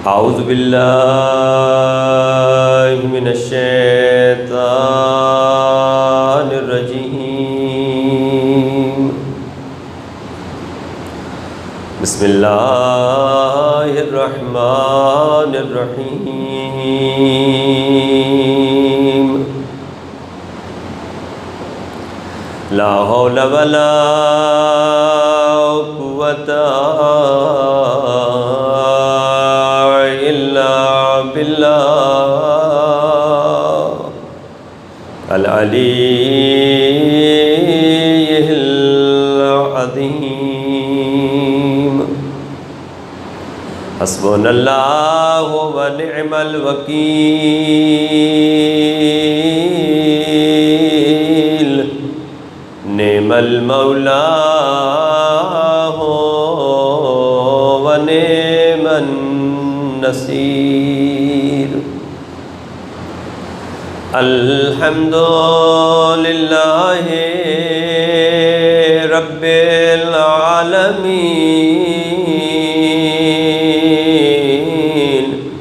اعوذ باللہ من الشیطان الرجیم بسم اللہ الرحمن الرحیم لا حول ولا قوة إلا بالله العلي العظيم حسبنا الله ونعم الوكيل نعم المولى ونعم النصير الحمد لله رب العالمين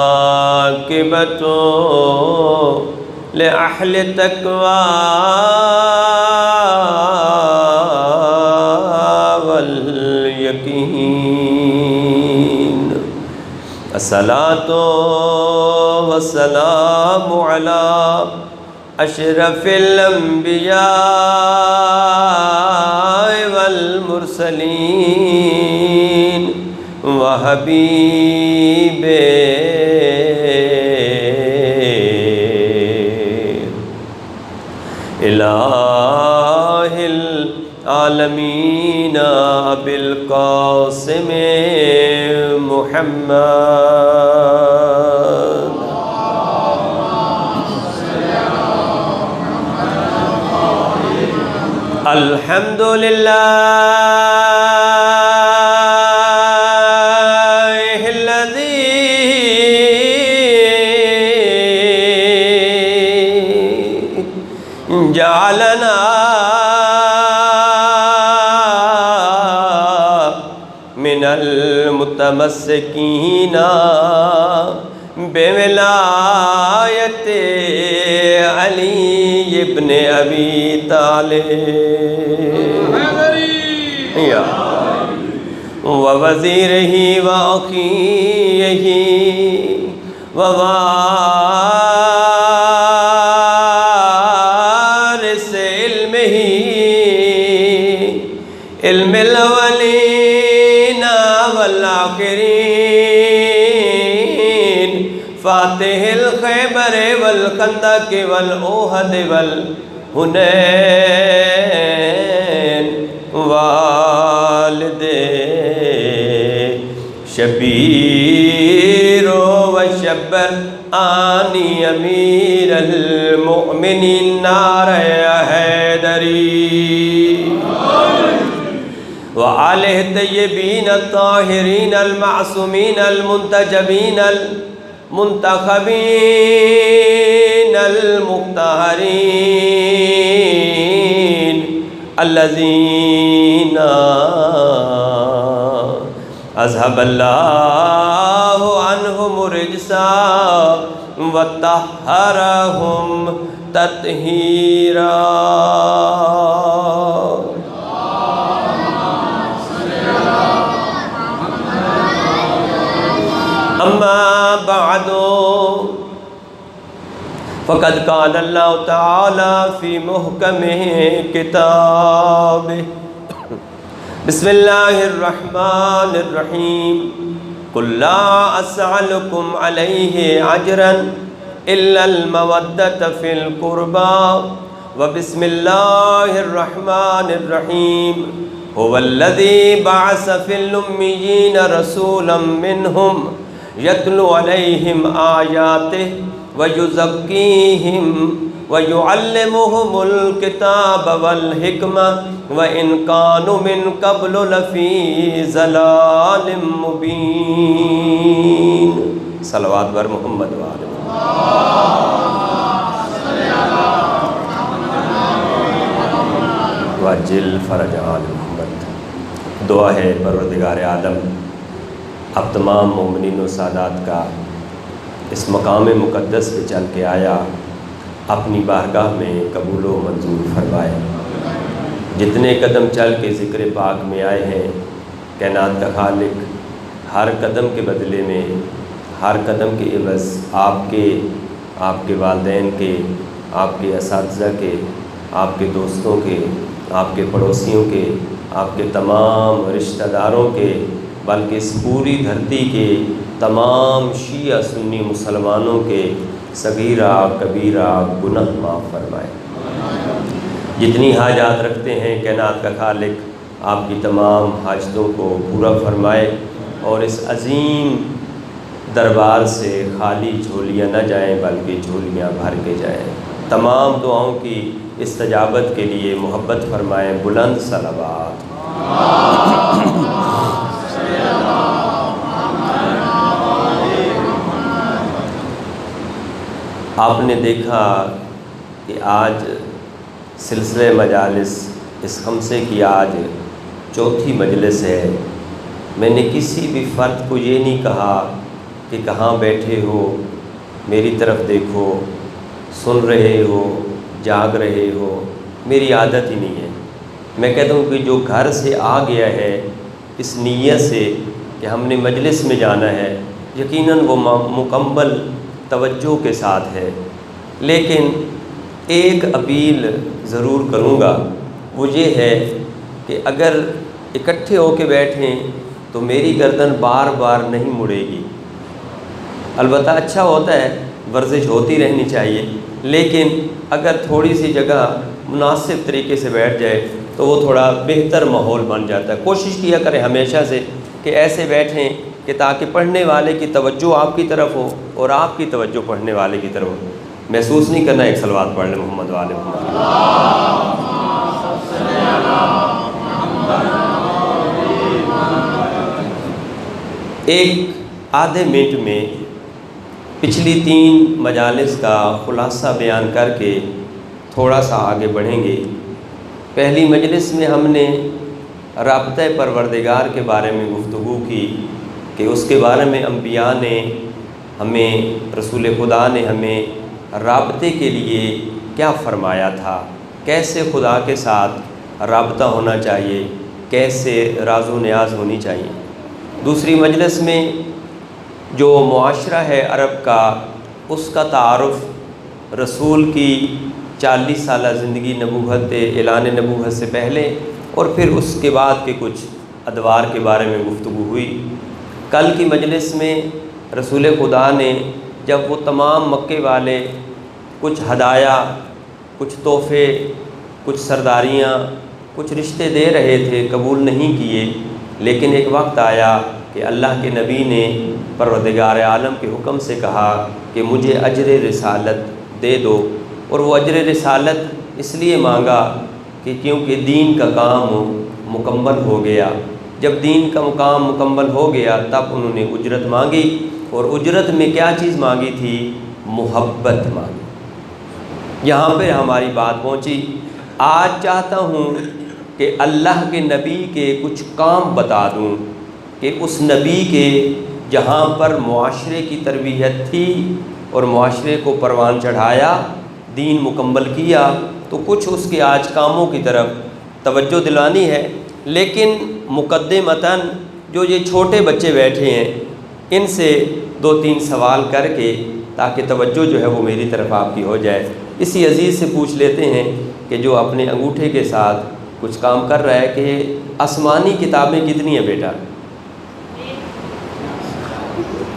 والعاقبة لأهل التقوى واليقين الصلاة والسلام على أشرف الأنبياء والمرسلين وحبيب إله العالمين أبي القاسم محمد الحمد لله الذي جعلنا من المتمسكين بولاية علي بن أبي طالب ووزيره وأخيه ووارث علمه علم الأولين والآخرين فاتح الخيبر والخندق والأحد والحنين والد شبیر وشبر آنی امیر المؤمنین نار حیدری وآلہ الطیبین الطاہرین المعصومین المنتجبین المنتخبین المختارین الذین اذهب اللہ عنہم الرجسا وطہرہم تطہیرا اما بعد فقد قال اللہ تعالی فی محکم کتابہ بسم اللہ الرحمن الرحیم قل لا اسألکم علیہ اجرا الا المودۃ فی القربى وبسم اللہ الرحمن الرحیم هو الذی بعث فی الأمیین رسولا منہم یتلو علیہم آیاتہ ویزکیہم وَيُعَلِّمُهُمُ الْكِتَابَ وَالْحِكْمَةَ وَإِنْ كَانُوا مِنْ قَبْلُ لَفِي ضَلَالٍ مُبِينٍ صلوات بر محمد وآلہ وَجِلْ فَرَجَ آلِ محمد۔ دعا ہے پروردگار عالم اب تمام مومنین و سادات کا اس مقام مقدس پہ چل کے آیا، اپنی بارگاہ میں قبول و منظور فرمائے۔ جتنے قدم چل کے ذکر پاک میں آئے ہیں، کائنات کا خالق ہر قدم کے بدلے میں، ہر قدم کے عوض آپ کے والدین کے، آپ کے اساتذہ کے، آپ کے دوستوں کے، آپ کے پڑوسیوں کے، آپ کے تمام رشتہ داروں کے، بلکہ اس پوری دھرتی کے تمام شیعہ سنی مسلمانوں کے صغیرہ کبیرہ گناہ معاف فرمائے۔ جتنی حاجات رکھتے ہیں کائنات کا خالق آپ کی تمام حاجتوں کو پورا فرمائے، اور اس عظیم دربار سے خالی جھولیاں نہ جائیں بلکہ جھولیاں بھر کے جائیں۔ تمام دعاؤں کی استجابت کے لیے محبت فرمائیں، بلند صلوات۔ آپ نے دیکھا کہ آج سلسلہ مجالس اس خمسے کی آج چوتھی مجلس ہے۔ میں نے کسی بھی فرد کو یہ نہیں کہا کہ کہاں بیٹھے ہو، میری طرف دیکھو، سن رہے ہو، جاگ رہے ہو، میری عادت ہی نہیں ہے۔ میں کہتا ہوں کہ جو گھر سے آ گیا ہے اس نیت سے کہ ہم نے مجلس میں جانا ہے، یقیناً وہ مکمل توجہ کے ساتھ ہے۔ لیکن ایک اپیل ضرور کروں گا، وہ یہ ہے کہ اگر اکٹھے ہو کے بیٹھیں تو میری گردن بار بار نہیں مڑے گی۔ البتہ اچھا ہوتا ہے، ورزش ہوتی رہنی چاہیے، لیکن اگر تھوڑی سی جگہ مناسب طریقے سے بیٹھ جائے تو وہ تھوڑا بہتر ماحول بن جاتا ہے۔ کوشش کیا کریں ہمیشہ سے کہ ایسے بیٹھیں کہ تاکہ پڑھنے والے کی توجہ آپ کی طرف ہو اور آپ کی توجہ پڑھنے والے کی طرف ہو۔ محسوس نہیں کرنا، ایک صلوات پڑھ لیں محمد والے محمد۔ ایک آدھے منٹ میں پچھلی 3 مجالس کا خلاصہ بیان کر کے تھوڑا سا آگے بڑھیں گے۔ پہلی مجلس میں ہم نے رابطہ پروردگار کے بارے میں گفتگو کی کہ اس کے بارے میں انبیاء نے ہمیں، رسول خدا نے ہمیں رابطے کے لیے کیا فرمایا تھا، کیسے خدا کے ساتھ رابطہ ہونا چاہیے، کیسے راز و نیاز ہونی چاہیے۔ دوسری مجلس میں جو معاشرہ ہے عرب کا، اس کا تعارف رسول کی 40 سالہ زندگی نبوت، اعلان نبوت سے پہلے اور پھر اس کے بعد کے کچھ ادوار کے بارے میں گفتگو ہوئی۔ کل کی مجلس میں رسول خدا نے جب وہ تمام مکے والے کچھ ہدایہ، کچھ تحفے، کچھ سرداریاں، کچھ رشتے دے رہے تھے، قبول نہیں کیے، لیکن ایک وقت آیا کہ اللہ کے نبی نے پروردگار عالم کے حکم سے کہا کہ مجھے اجر رسالت دے دو، اور وہ اجر رسالت اس لیے مانگا کہ کیونکہ دین کا کام مکمل ہو گیا۔ جب دین کا کام مکمل ہو گیا تب انہوں نے اجرت مانگی، اور اجرت میں کیا چیز مانگی تھی؟ محبت مانگی۔ یہاں پہ ہماری بات پہنچی۔ آج چاہتا ہوں کہ اللہ کے نبی کے کچھ کام بتا دوں کہ اس نبی کے جہاں پر معاشرے کی تربیت تھی اور معاشرے کو پروان چڑھایا، دین مکمل کیا، تو کچھ اس کے آج کاموں کی طرف توجہ دلانی ہے۔ لیکن مقدمتاً جو یہ چھوٹے بچے بیٹھے ہیں ان سے 2-3 سوال کر کے تاکہ توجہ جو ہے وہ میری طرف آپ کی ہو جائے۔ اسی عزیز سے پوچھ لیتے ہیں کہ جو اپنے انگوٹھے کے ساتھ کچھ کام کر رہا ہے کہ آسمانی کتابیں کتنی ہیں بیٹا؟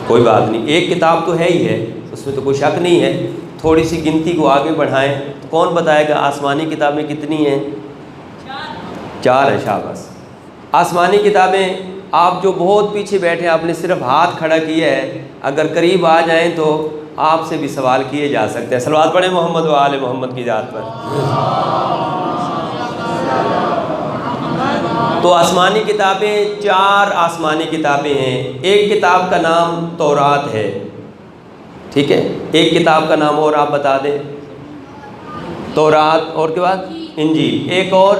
کوئی بات نہیں، ایک کتاب تو ہے ہی ہے، اس میں تو کوئی شک نہیں ہے۔ تھوڑی سی گنتی کو آگے بڑھائیں، کون بتائے گا آسمانی کتابیں کتنی ہیں؟ 4 ہیں، شاباش۔ آسمانی کتابیں، آپ جو بہت پیچھے بیٹھے آپ نے صرف ہاتھ کھڑا کیا ہے، اگر قریب آ جائیں تو آپ سے بھی سوال کیے جا سکتے ہیں۔ صلوات پڑھیں محمد و آل محمد کی ذات پر۔ تو آسمانی کتابیں 4 آسمانی کتابیں ہیں۔ ایک کتاب کا نام تورات ہے، ٹھیک ہے؟ ایک کتاب کا نام اور آپ بتا دیں۔ تورات، اور کے بعد انجیل، ایک اور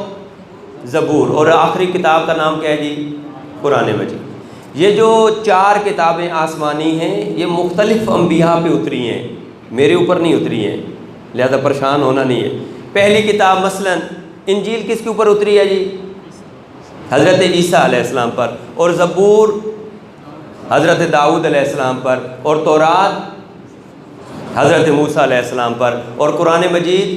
زبور، اور آخری کتاب کا نام کیا ہے جی؟ قرآن مجید۔ یہ جو 4 کتابیں آسمانی ہیں یہ مختلف انبیاء پہ اتری ہیں، میرے اوپر نہیں اتری ہیں، لہذا پریشان ہونا نہیں ہے۔ پہلی کتاب مثلا انجیل کس کے اوپر اتری ہے جی؟ حضرت عیسیٰ علیہ السلام پر، اور زبور حضرت داؤد علیہ السلام پر، اور تورات حضرت موسیٰ علیہ السلام پر، اور قرآن مجید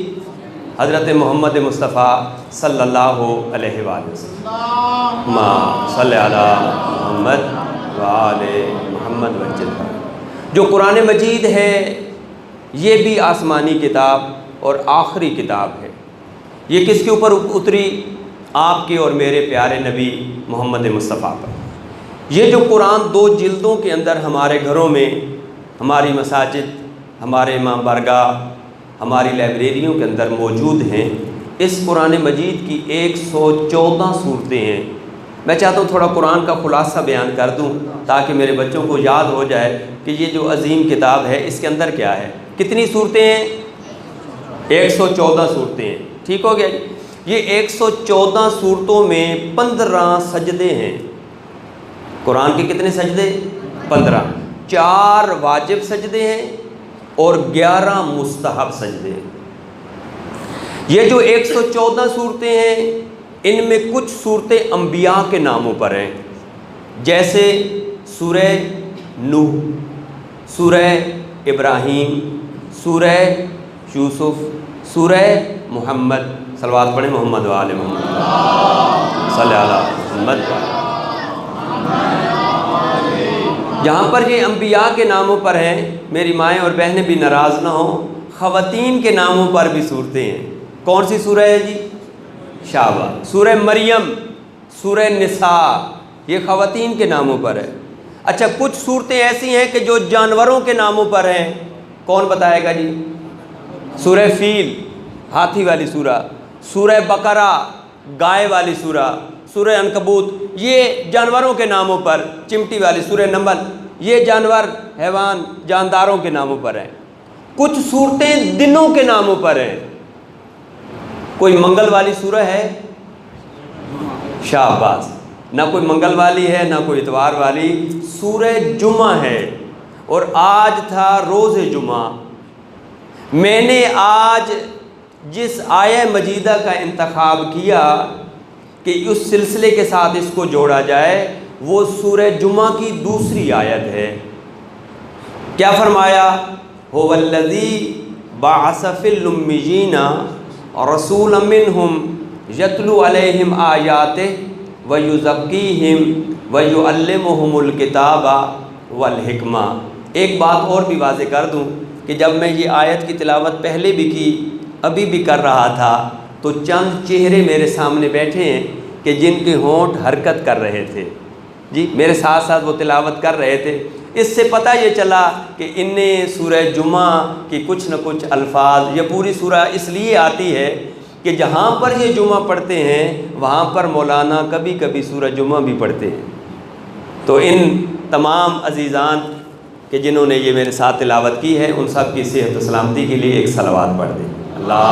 حضرت محمد مصطفیٰ صلی اللہ علیہ وآلہ وسلم۔ ما صلی علی محمد وآل محمد وجل۔ جو قرآن مجید ہے یہ بھی آسمانی کتاب اور آخری کتاب ہے۔ یہ کس کے اوپر اتری؟ آپ کے اور میرے پیارے نبی محمد مصطفیٰ پر۔ یہ جو قرآن 2 جلدوں کے اندر ہمارے گھروں میں، ہماری مساجد، ہمارے امام بارگاہ، ہماری لائبریریوں کے اندر موجود ہیں، اس قرآن مجید کی 114 صورتیں ہیں۔ میں چاہتا ہوں تھوڑا قرآن کا خلاصہ بیان کر دوں تاکہ میرے بچوں کو یاد ہو جائے کہ یہ جو عظیم کتاب ہے اس کے اندر کیا ہے۔ کتنی صورتیں ہیں؟ 114 صورتیں ہیں، ٹھیک ہو گیا جی۔ یہ 114 صورتوں میں 15 سجدے ہیں۔ قرآن کے کتنے سجدے؟ 15۔ 4 واجب سجدے ہیں اور 11 مستحب سجدے ہیں۔ یہ جو 114 صورتیں ہیں ان میں کچھ صورتیں انبیاء کے ناموں پر ہیں، جیسے سورہ نوح، سورہ ابراہیم، سورہ یوسف، سورہ محمد، صلوات پڑھیں محمد وآل محمد صلی علی محمد۔ جہاں پر یہ انبیاء کے ناموں پر ہیں، میری مائیں اور بہنیں بھی ناراض نہ ہوں، خواتین کے ناموں پر بھی صورتیں ہیں۔ کون سی سورہ ہے جی؟ شاباش۔ سورہ مریم، سورہ نساء، یہ خواتین کے ناموں پر ہے۔ اچھا، کچھ صورتیں ایسی ہیں کہ جو جانوروں کے ناموں پر ہیں، کون بتائے گا جی؟ سورہ فیل، ہاتھی والی سورہ، سورہ بقرہ، گائے والی سورہ، سورہ عنکبوت، یہ جانوروں کے ناموں پر، چمٹی والی سورہ نمل، یہ جانور، حیوان، جانداروں کے ناموں پر ہیں۔ کچھ صورتیں دنوں کے ناموں پر ہیں۔ کوئی منگل والی سورہ ہے؟ شاباش۔ نہ کوئی منگل والی ہے نہ کوئی اتوار والی، سورہ جمعہ ہے، اور آج تھا روز جمعہ۔ میں نے آج جس آیہ مجیدہ کا انتخاب کیا کہ اس سلسلے کے ساتھ اس کو جوڑا جائے، وہ سورہ جمعہ کی دوسری آیت ہے۔ کیا فرمایا؟ هو الذی بعث فی الامیین رسولا منہم یتلو علیہم آیاتہ ویزکیہم ویعلمہم الکتاب والحکمہ۔ ایک بات اور بھی واضح کر دوں کہ جب میں یہ آیت کی تلاوت پہلے بھی کی، ابھی بھی کر رہا تھا، تو چند چہرے میرے سامنے بیٹھے ہیں کہ جن کے ہونٹ حرکت کر رہے تھے جی، میرے ساتھ ساتھ وہ تلاوت کر رہے تھے۔ اس سے پتہ یہ چلا کہ ان نے سورہ جمعہ کی کچھ نہ کچھ الفاظ، یہ پوری سورہ اس لیے آتی ہے کہ جہاں پر یہ جمعہ پڑھتے ہیں وہاں پر مولانا کبھی کبھی سورہ جمعہ بھی پڑھتے ہیں۔ تو ان تمام عزیزان کہ جنہوں نے یہ میرے ساتھ تلاوت کی ہے، ان سب کی صحت و سلامتی کے لیے ایک صلوات پڑھ دیں۔ اللہ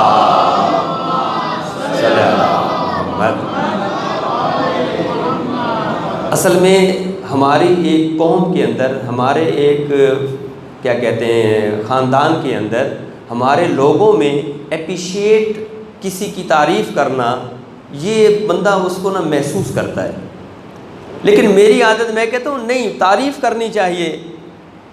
صلی اللہ محمد۔ اصل میں ہماری ایک قوم کے اندر، ہمارے ایک کیا کہتے ہیں خاندان کے اندر، ہمارے لوگوں میں اپریشیٹ، کسی کی تعریف کرنا، یہ بندہ اس کو نہ محسوس کرتا ہے۔ لیکن میری عادت، میں کہتا ہوں نہیں، تعریف کرنی چاہیے۔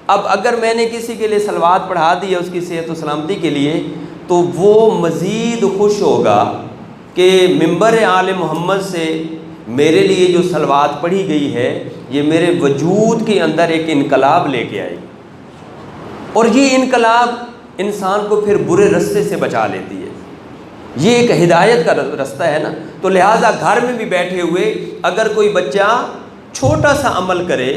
اب اگر میں نے کسی کے لیے صلوات پڑھا دی ہے اس کی صحت و سلامتی کے لیے، تو وہ مزید خوش ہوگا کہ منبر آل محمد سے میرے لیے جو صلوات پڑھی گئی ہے یہ میرے وجود کے اندر ایک انقلاب لے کے آئی، اور یہ انقلاب انسان کو پھر برے رستے سے بچا لیتی ہے۔ یہ ایک ہدایت کا رستہ ہے نا۔ تو لہٰذا گھر میں بھی بیٹھے ہوئے اگر کوئی بچہ چھوٹا سا عمل کرے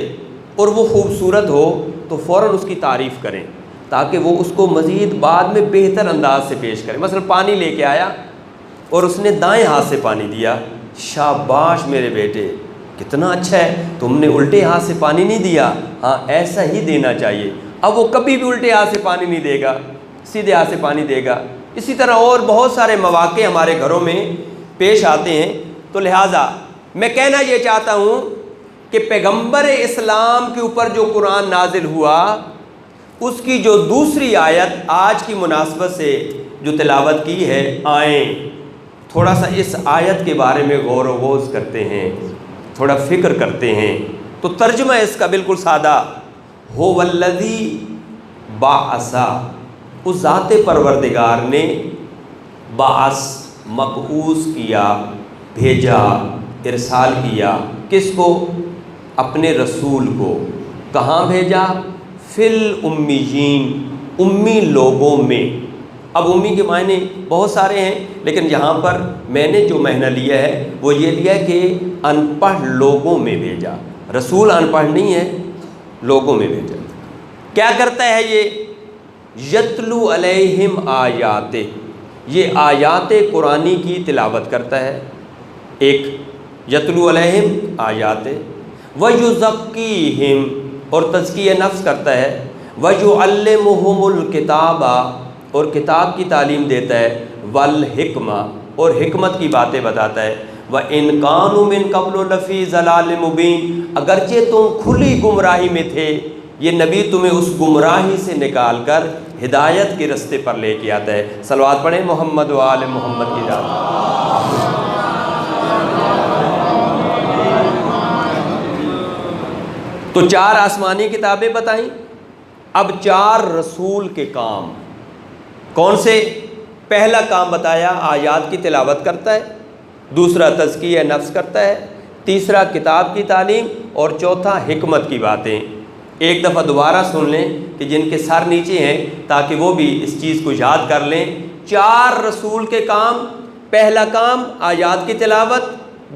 اور وہ خوبصورت ہو تو فوراً اس کی تعریف کریں، تاکہ وہ اس کو مزید بعد میں بہتر انداز سے پیش کریں۔ مثلا پانی لے کے آیا اور اس نے دائیں ہاتھ سے پانی دیا، شاباش میرے بیٹے، کتنا اچھا ہے، تم نے الٹے ہاتھ سے پانی نہیں دیا، ہاں ایسا ہی دینا چاہیے۔ اب وہ کبھی بھی الٹے ہاتھ سے پانی نہیں دے گا، سیدھے ہاتھ سے پانی دے گا۔ اسی طرح اور بہت سارے مواقع ہمارے گھروں میں پیش آتے ہیں۔ تو لہٰذا میں کہنا یہ چاہتا ہوں کہ پیغمبر اسلام کے اوپر جو قرآن نازل ہوا اس کی جو دوسری آیت آج کی مناسبت سے جو تلاوت کی ہے، آئیں تھوڑا سا اس آیت کے بارے میں غور و خوض کرتے ہیں، تھوڑا فکر کرتے ہیں۔ تو ترجمہ اس کا بالکل سادہ، هو الذی بعث، اس ذات پروردگار نے بعث مبعوث کیا، بھیجا، ارسال کیا، کس کو؟ اپنے رسول کو۔ کہاں بھیجا؟ فی الامیین، امی لوگوں میں۔ اب امی کے معنی بہت سارے ہیں، لیکن یہاں پر میں نے جو معنی لیا ہے وہ یہ لیا کہ ان پڑھ لوگوں میں بھیجا۔ رسول ان پڑھ نہیں ہے، لوگوں میں بھیجا۔ کیا کرتا ہے یہ؟ یتلو علیہم آیات، یہ آیات قرآنی کی تلاوت کرتا ہے۔ ایک یتلو علیہم آیات، وَيُزَكِّيهِمْ، اور تزکیہ نفس کرتا ہے، وَيُعَلِّمُهُمُ الْكِتَابَ، اور کتاب کی تعلیم دیتا ہے، وَالْحِکْمَةَ، اور حکمت کی باتیں بتاتا ہے، وَإِنْ كَانُوا مِنْ قَبْلُ لَفِي ضَلَالٍ مُبِينٍ، اگرچہ تم کھلی گمراہی میں تھے، یہ نبی تمہیں اس گمراہی سے نکال کر ہدایت کے رستے پر لے کے آتا ہے۔ صلوات پڑھیں محمد و آل محمد کی ذات۔ تو 4 آسمانی کتابیں بتائیں، اب 4 رسول کے کام کون سے؟ پہلا کام بتایا آیات کی تلاوت کرتا ہے، دوسرا تزکیہ نفس کرتا ہے، تیسرا کتاب کی تعلیم، اور چوتھا حکمت کی باتیں۔ ایک دفعہ دوبارہ سن لیں کہ جن کے سر نیچے ہیں تاکہ وہ بھی اس چیز کو یاد کر لیں۔ 4 رسول کے کام، پہلا کام آیات کی تلاوت،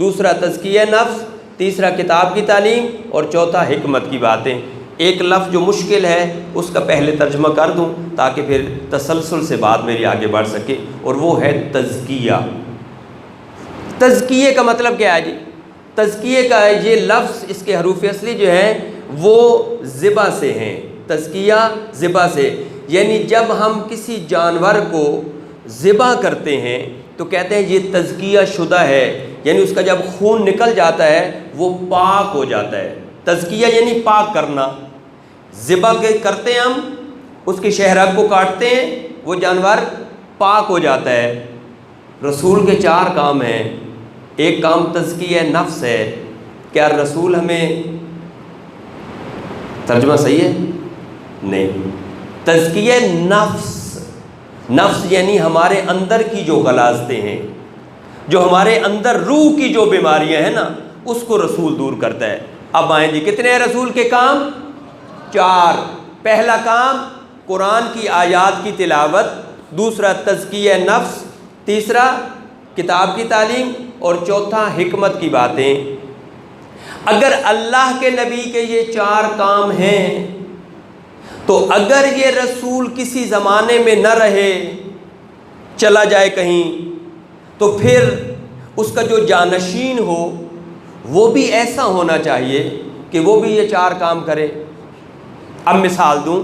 دوسرا تزکیہ نفس، تیسرا کتاب کی تعلیم، اور چوتھا حکمت کی باتیں۔ ایک لفظ جو مشکل ہے اس کا پہلے ترجمہ کر دوں تاکہ پھر تسلسل سے بات میری آگے بڑھ سکے، اور وہ ہے تزکیہ۔ تزکیے کا مطلب کیا ہے جی؟ تزکیے کا یہ لفظ، اس کے حروف اصلی جو ہیں وہ ذبح سے ہیں۔ تزکیہ ذبح سے، یعنی جب ہم کسی جانور کو ذبح کرتے ہیں تو کہتے ہیں یہ تزکیہ شدہ ہے، یعنی اس کا جب خون نکل جاتا ہے وہ پاک ہو جاتا ہے۔ تزکیہ یعنی پاک کرنا۔ ذبح کرتے ہیں ہم، اس کی شہرگ کو کاٹتے ہیں، وہ جانور پاک ہو جاتا ہے۔ رسول کے 4 کام ہیں۔ ایک کام تزکیہ نفس ہے۔ کیا رسول ہمیں، ترجمہ صحیح ہے؟ نہیں، تزکیہ نفس، نفس یعنی ہمارے اندر کی جو غلاظتیں ہیں، جو ہمارے اندر روح کی جو بیماریاں ہیں نا، اس کو رسول دور کرتا ہے۔ اب آئیں جی، کتنے ہیں رسول کے کام؟ 4۔ پہلا کام قرآن کی آیات کی تلاوت، دوسرا تزکیہ نفس، تیسرا کتاب کی تعلیم، اور چوتھا حکمت کی باتیں۔ اگر اللہ کے نبی کے یہ 4 کام ہیں تو اگر یہ رسول کسی زمانے میں نہ رہے، چلا جائے کہیں، تو پھر اس کا جو جانشین ہو وہ بھی ایسا ہونا چاہیے کہ وہ بھی یہ 4 کام کرے۔ اب مثال دوں،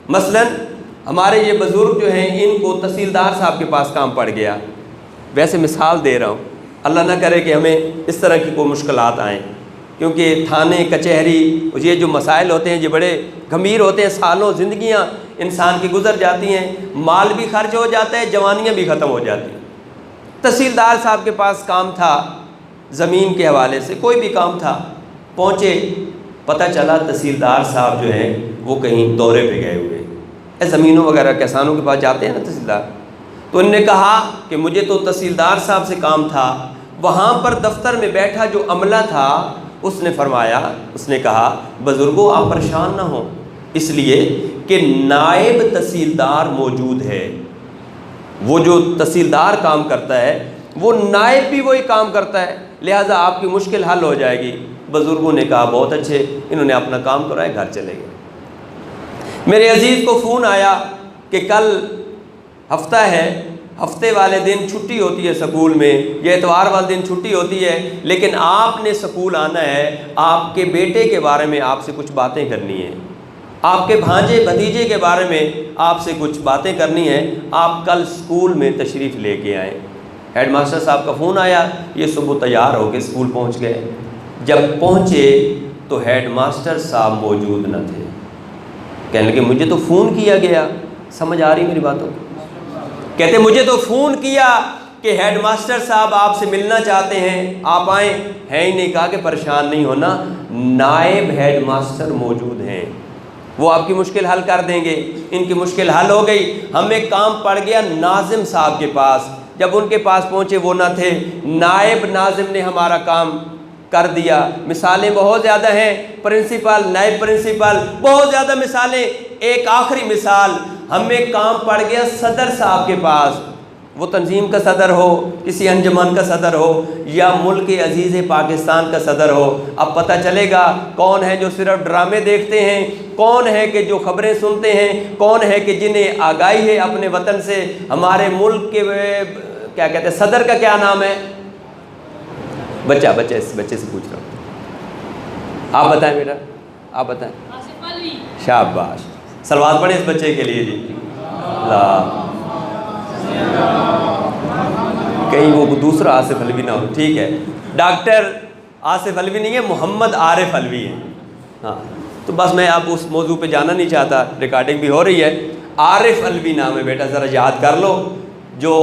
مثلا ہمارے یہ بزرگ جو ہیں ان کو تحصیلدار صاحب کے پاس کام پڑ گیا، ویسے مثال دے رہا ہوں، اللہ نہ کرے کہ ہمیں اس طرح کی کوئی مشکلات آئیں، کیونکہ تھانے کچہری یہ جو مسائل ہوتے ہیں یہ بڑے گھمیر ہوتے ہیں، سالوں زندگیاں انسان کی گزر جاتی ہیں، مال بھی خرچ ہو جاتا ہے، جوانیاں بھی ختم ہو جاتی ہیں۔ تحصیلدار صاحب کے پاس کام تھا، زمین کے حوالے سے کوئی بھی کام تھا، پہنچے، پتہ چلا تحصیلدار صاحب جو ہیں وہ کہیں دورے پہ گئے ہوئے، زمینوں وغیرہ کسانوں کے پاس جاتے ہیں نا تحصیلدار، تو انہوں نے کہا کہ مجھے تو تحصیلدار صاحب سے کام تھا۔ وہاں پر دفتر میں بیٹھا جو عملہ تھا اس نے فرمایا، اس نے کہا بزرگوں آپ پریشان نہ ہوں، اس لیے کہ نائب تحصیلدار موجود ہے، وہ جو تحصیلدار کام کرتا ہے وہ نائب بھی وہی کام کرتا ہے، لہٰذا آپ کی مشکل حل ہو جائے گی۔ بزرگوں نے کہا بہت اچھے، انہوں نے اپنا کام کرائے، گھر چلے گئے۔ میرے عزیز کو فون آیا کہ کل ہفتہ ہے، ہفتے والے دن چھٹی ہوتی ہے سکول میں، یا اتوار والے دن چھٹی ہوتی ہے، لیکن آپ نے سکول آنا ہے، آپ کے بیٹے کے بارے میں آپ سے کچھ باتیں کرنی ہیں، آپ کے بھانجے بھتیجے کے بارے میں آپ سے کچھ باتیں کرنی ہیں، آپ کل سکول میں تشریف لے کے آئیں۔ ہیڈ ماسٹر صاحب کا فون آیا، یہ صبح تیار ہو کے سکول پہنچ گئے، جب پہنچے تو ہیڈ ماسٹر صاحب موجود نہ تھے. کہنے لگے مجھے تو فون کیا گیا. سمجھ آ رہی میری باتوں کو؟ کہتے مجھے تو فون کیا کہ ہیڈ ماسٹر صاحب آپ سے ملنا چاہتے ہیں، آپ آئیں. ہے ہی نہیں. کہا کہ پریشان نہیں ہونا، نائب ہیڈ ماسٹر موجود ہیں، وہ آپ کی مشکل حل کر دیں گے. ان کی مشکل حل ہو گئی. ہمیں کام پڑ گیا ناظم صاحب کے پاس. جب ان کے پاس پہنچے وہ نہ تھے، نائب ناظم نے ہمارا کام کر دیا. مثالیں بہت زیادہ ہیں، پرنسپل، نائب پرنسپل، بہت زیادہ مثالیں. ایک آخری مثال، ہمیں کام پڑ گیا صدر صاحب کے پاس. وہ تنظیم کا صدر ہو، کسی انجمن کا صدر ہو، یا ملک عزیز پاکستان کا صدر ہو. اب پتہ چلے گا کون ہے جو صرف ڈرامے دیکھتے ہیں، کون ہے کہ جو خبریں سنتے ہیں، کون ہے کہ جنہیں آگاہی ہے اپنے وطن سے. ہمارے ملک کے کیا کہتے ہیں صدر کا کیا نام ہے؟ بچہ اس بچے سے پوچھ رہا ہوں. آپ بتائیں بیٹا، آپ بتائیں. شاباش. صلوات پڑھیں اس بچے کے لیے جی. کہیں وہ دوسرا آصف علوی نہ ہو. ٹھیک ہے، ڈاکٹر آصف علوی نہیں ہے، محمد عارف علوی ہے. ہاں تو بس میں اب اس موضوع پہ جانا نہیں چاہتا، ریکارڈنگ بھی ہو رہی ہے. عارف علوی نام ہے بیٹا، ذرا یاد کر لو. جو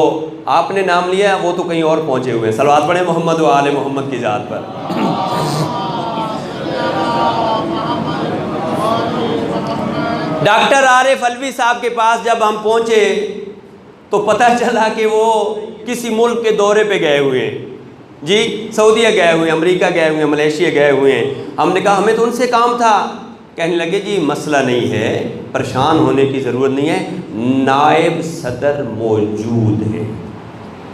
آپ نے نام لیا وہ تو کہیں اور پہنچے ہوئے ہیں. صلوات پڑھیں محمد و آل محمد کی ذات پر. ڈاکٹر عارف علوی صاحب کے پاس جب ہم پہنچے تو پتہ چلا کہ وہ کسی ملک کے دورے پہ گئے ہوئے ہیں جی. سعودیہ گئے ہوئے ہیں، امریکہ گئے ہوئے ہیں، ملیشیا گئے ہوئے ہیں. ہم نے کہا ہمیں تو ان سے کام تھا. کہنے لگے جی مسئلہ نہیں ہے، پریشان ہونے کی ضرورت نہیں ہے، نائب صدر موجود ہے،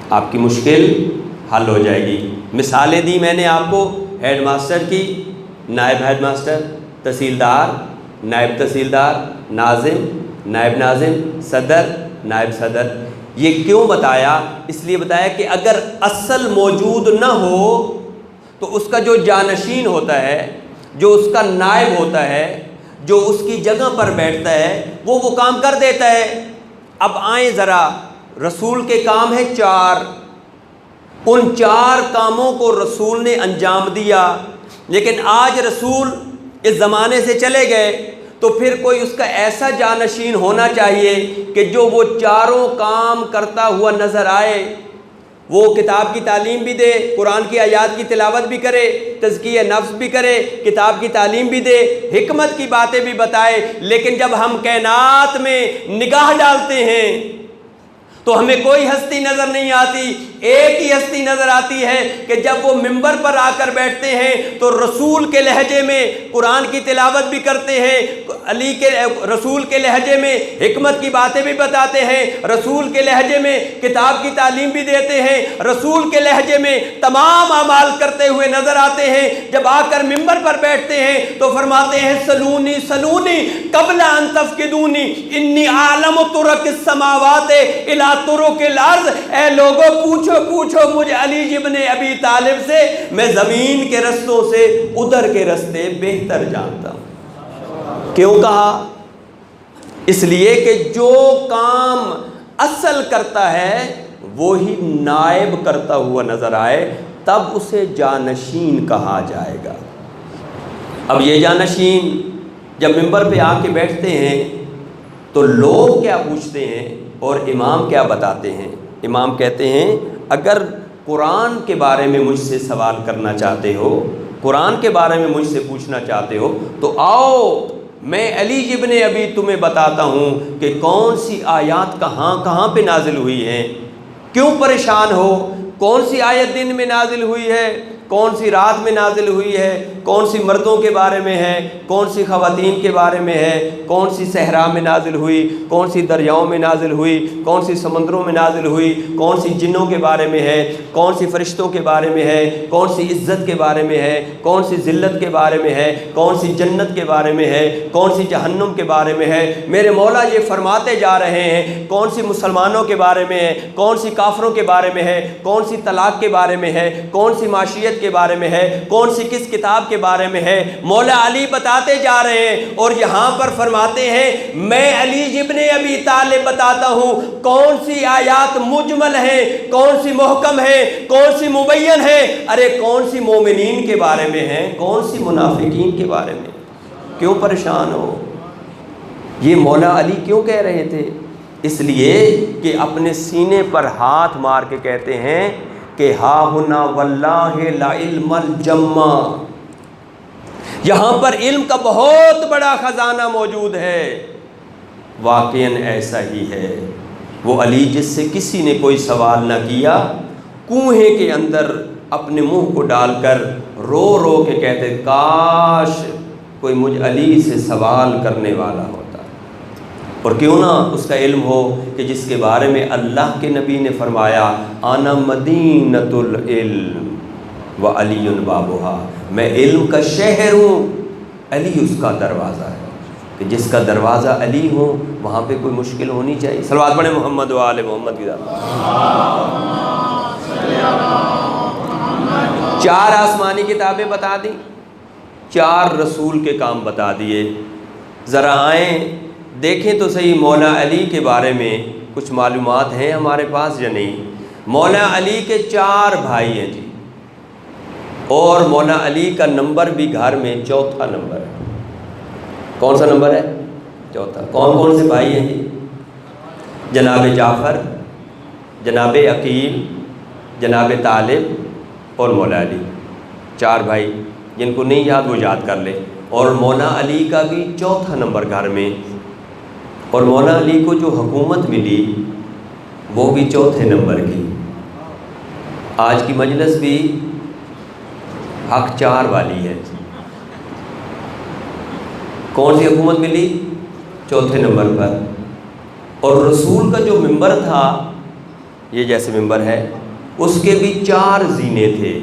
آپ کی مشکل حل ہو جائے گی. مثالیں دی میں نے آپ کو ہیڈ ماسٹر کی، نائب ہیڈ ماسٹر، تحصیلدار، نائب تحصیلدار، ناظم، نائب ناظم، صدر، نائب صدر. یہ کیوں بتایا؟ اس لیے بتایا کہ اگر اصل موجود نہ ہو تو اس کا جو جانشین ہوتا ہے، جو اس کا نائب ہوتا ہے، جو اس کی جگہ پر بیٹھتا ہے، وہ کام کر دیتا ہے. اب آئیں ذرا، رسول کے کام ہے 4. ان 4 کاموں کو رسول نے انجام دیا. لیکن آج رسول اس زمانے سے چلے گئے تو پھر کوئی اس کا ایسا جانشین ہونا چاہیے کہ جو وہ 4 کام کرتا ہوا نظر آئے. وہ کتاب کی تعلیم بھی دے، قرآن کی آیات کی تلاوت بھی کرے، تزکیہ نفس بھی کرے، کتاب کی تعلیم بھی دے، حکمت کی باتیں بھی بتائے. لیکن جب ہم کائنات میں نگاہ ڈالتے ہیں تو ہمیں کوئی ہستی نظر نہیں آتی. ایک ہی ہستی نظر آتی ہے کہ جب وہ منبر پر آ کر بیٹھتے ہیں تو رسول کے لہجے میں قرآن کی تلاوت بھی کرتے ہیں، علی کے رسول کے لہجے میں حکمت کی باتیں بھی بتاتے ہیں، رسول کے لہجے میں کتاب کی تعلیم بھی دیتے ہیں، رسول کے لہجے میں تمام اعمال کرتے ہوئے نظر آتے ہیں. جب آ کر منبر پر بیٹھتے ہیں تو فرماتے ہیں سلونی سلونی قبل ان تفقدونی انی عالم ترک السماوات الی ترک الارض. اے لوگوں پوچھو مجھے علی ابن ابی طالب سے، میں زمین کے رستوں سے ادھر کے رستے بہتر جانتا ہوں. کیوں کہا؟ اس لیے کہ جو کام اصل کرتا ہے وہی نائب کرتا ہوا نظر آئے تب اسے جانشین کہا جائے گا. اب یہ جانشین جب منبر پہ آ کے بیٹھتے ہیں تو لوگ کیا پوچھتے ہیں اور امام کیا بتاتے ہیں؟ امام کہتے ہیں اگر قرآن کے بارے میں مجھ سے سوال کرنا چاہتے ہو، قرآن کے بارے میں مجھ سے پوچھنا چاہتے ہو تو آؤ، میں علی ابن ابی تمہیں بتاتا ہوں کہ کون سی آیات کہاں پہ نازل ہوئی ہیں. کیوں پریشان ہو؟ کون سی آیت دن میں نازل ہوئی ہے، کون سی رات میں نازل ہوئی ہے، کون سی مردوں کے بارے میں ہے، کون سی خواتین کے بارے میں ہے، کون سی صحرا میں نازل ہوئی، کون سی دریاؤں میں نازل ہوئی، کون سی سمندروں میں نازل ہوئی، کون سی جنوں کے بارے میں ہے، کون سی فرشتوں کے بارے میں ہے، کون سی عزت کے بارے میں ہے، کون سی ذلت کے بارے میں ہے، کون سی جنت کے بارے میں ہے، کون سی جہنم کے بارے میں ہے. میرے مولا یہ فرماتے جا رہے ہیں کون سی مسلمانوں کے بارے میں ہے، کون سی کافروں کے بارے میں ہے، کون سی طلاق کے بارے میں ہے، کون سی معاشیت کے بارے میں ہے، کون سی کس کتاب کے بارے میں ہے، مولا علی بتاتے جا رہے ہیں۔ اور یہاں پر فرماتے ہیں میں علی ابن ابی طالب بتاتا ہوں کون سی آیات مجمل ہیں، کون سی محکم ہیں، کون سی مبین ہیں۔ ارے کون سی مومنین کے بارے میں ہیں، کون سی منافقین کے بارے میں؟ کیوں پریشان ہو؟ یہ مولا علی کیوں کہہ رہے تھے؟ اس لیے کہ اپنے سینے پر ہاتھ مار کے کہتے ہیں کہ ہا ہنا واللہ لا علم الجمع، یہاں پر علم کا بہت بڑا خزانہ موجود ہے۔ واقعاً ایسا ہی ہے۔ وہ علی جس سے کسی نے کوئی سوال نہ کیا، کنویں کے اندر اپنے منہ کو ڈال کر رو رو کے کہتے کاش کوئی مجھ علی سے سوال کرنے والا ہوتا، اور کیوں نہ اس کا علم ہو کہ جس کے بارے میں اللہ کے نبی نے فرمایا انا مدینۃ العلم وعلی بابھا، میں علم کا شہر ہوں، علی اس کا دروازہ ہے، کہ جس کا دروازہ علی ہو وہاں پہ کوئی مشکل ہونی چاہیے۔ صلوات پڑھیں محمد و آل محمد کی ذات۔ 4 آسمانی کتابیں بتا دیں، 4 رسول کے کام بتا دیے۔ ذرا آئیں دیکھیں تو صحیح مولا علی کے بارے میں کچھ معلومات ہیں ہمارے پاس یا نہیں۔ مولا علی کے 4 بھائی ہیں جی، اور مولا علی کا نمبر بھی گھر میں 4تھا نمبر ہے۔ کون سا نمبر ہے؟ 4تھا۔ کون کون سے بھائی ہیں جی؟ جناب جعفر، جناب عقیل، جناب طالب اور مولا علی، 4 بھائی۔ جن کو نہیں یاد وہ یاد کر لے۔ اور مولا علی کا بھی 4تھا نمبر گھر میں، اور مولا علی کو جو حکومت ملی وہ بھی 4تھے نمبر کی۔ آج کی مجلس بھی حق 4 والی ہے۔ کون سی حکومت ملی؟ 4تھے نمبر پر۔ اور رسول کا جو ممبر تھا، یہ جیسے ممبر ہے، اس کے بھی 4 زینے تھے،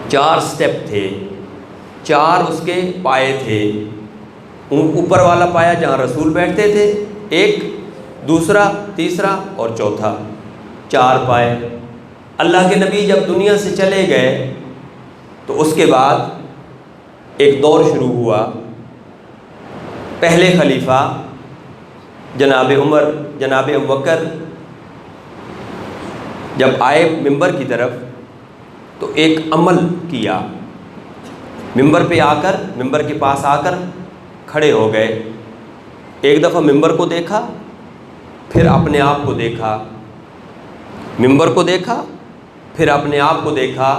4 سٹیپ تھے، 4 اس کے پائے تھے۔ اوپر والا پایا جہاں رسول بیٹھتے تھے، ایک، دوسرا، تیسرا اور چوتھا، 4 پائے۔ اللہ کے نبی جب دنیا سے چلے گئے تو اس کے بعد ایک دور شروع ہوا۔ پہلے خلیفہ جناب عمر، جناب ابوبکر جب آئے ممبر کی طرف تو ایک عمل کیا، ممبر پہ آ کر، ممبر کے پاس آ کر کھڑے ہو گئے۔ ایک دفعہ ممبر کو دیکھا، پھر اپنے آپ کو دیکھا، ممبر کو دیکھا، پھر اپنے آپ کو دیکھا،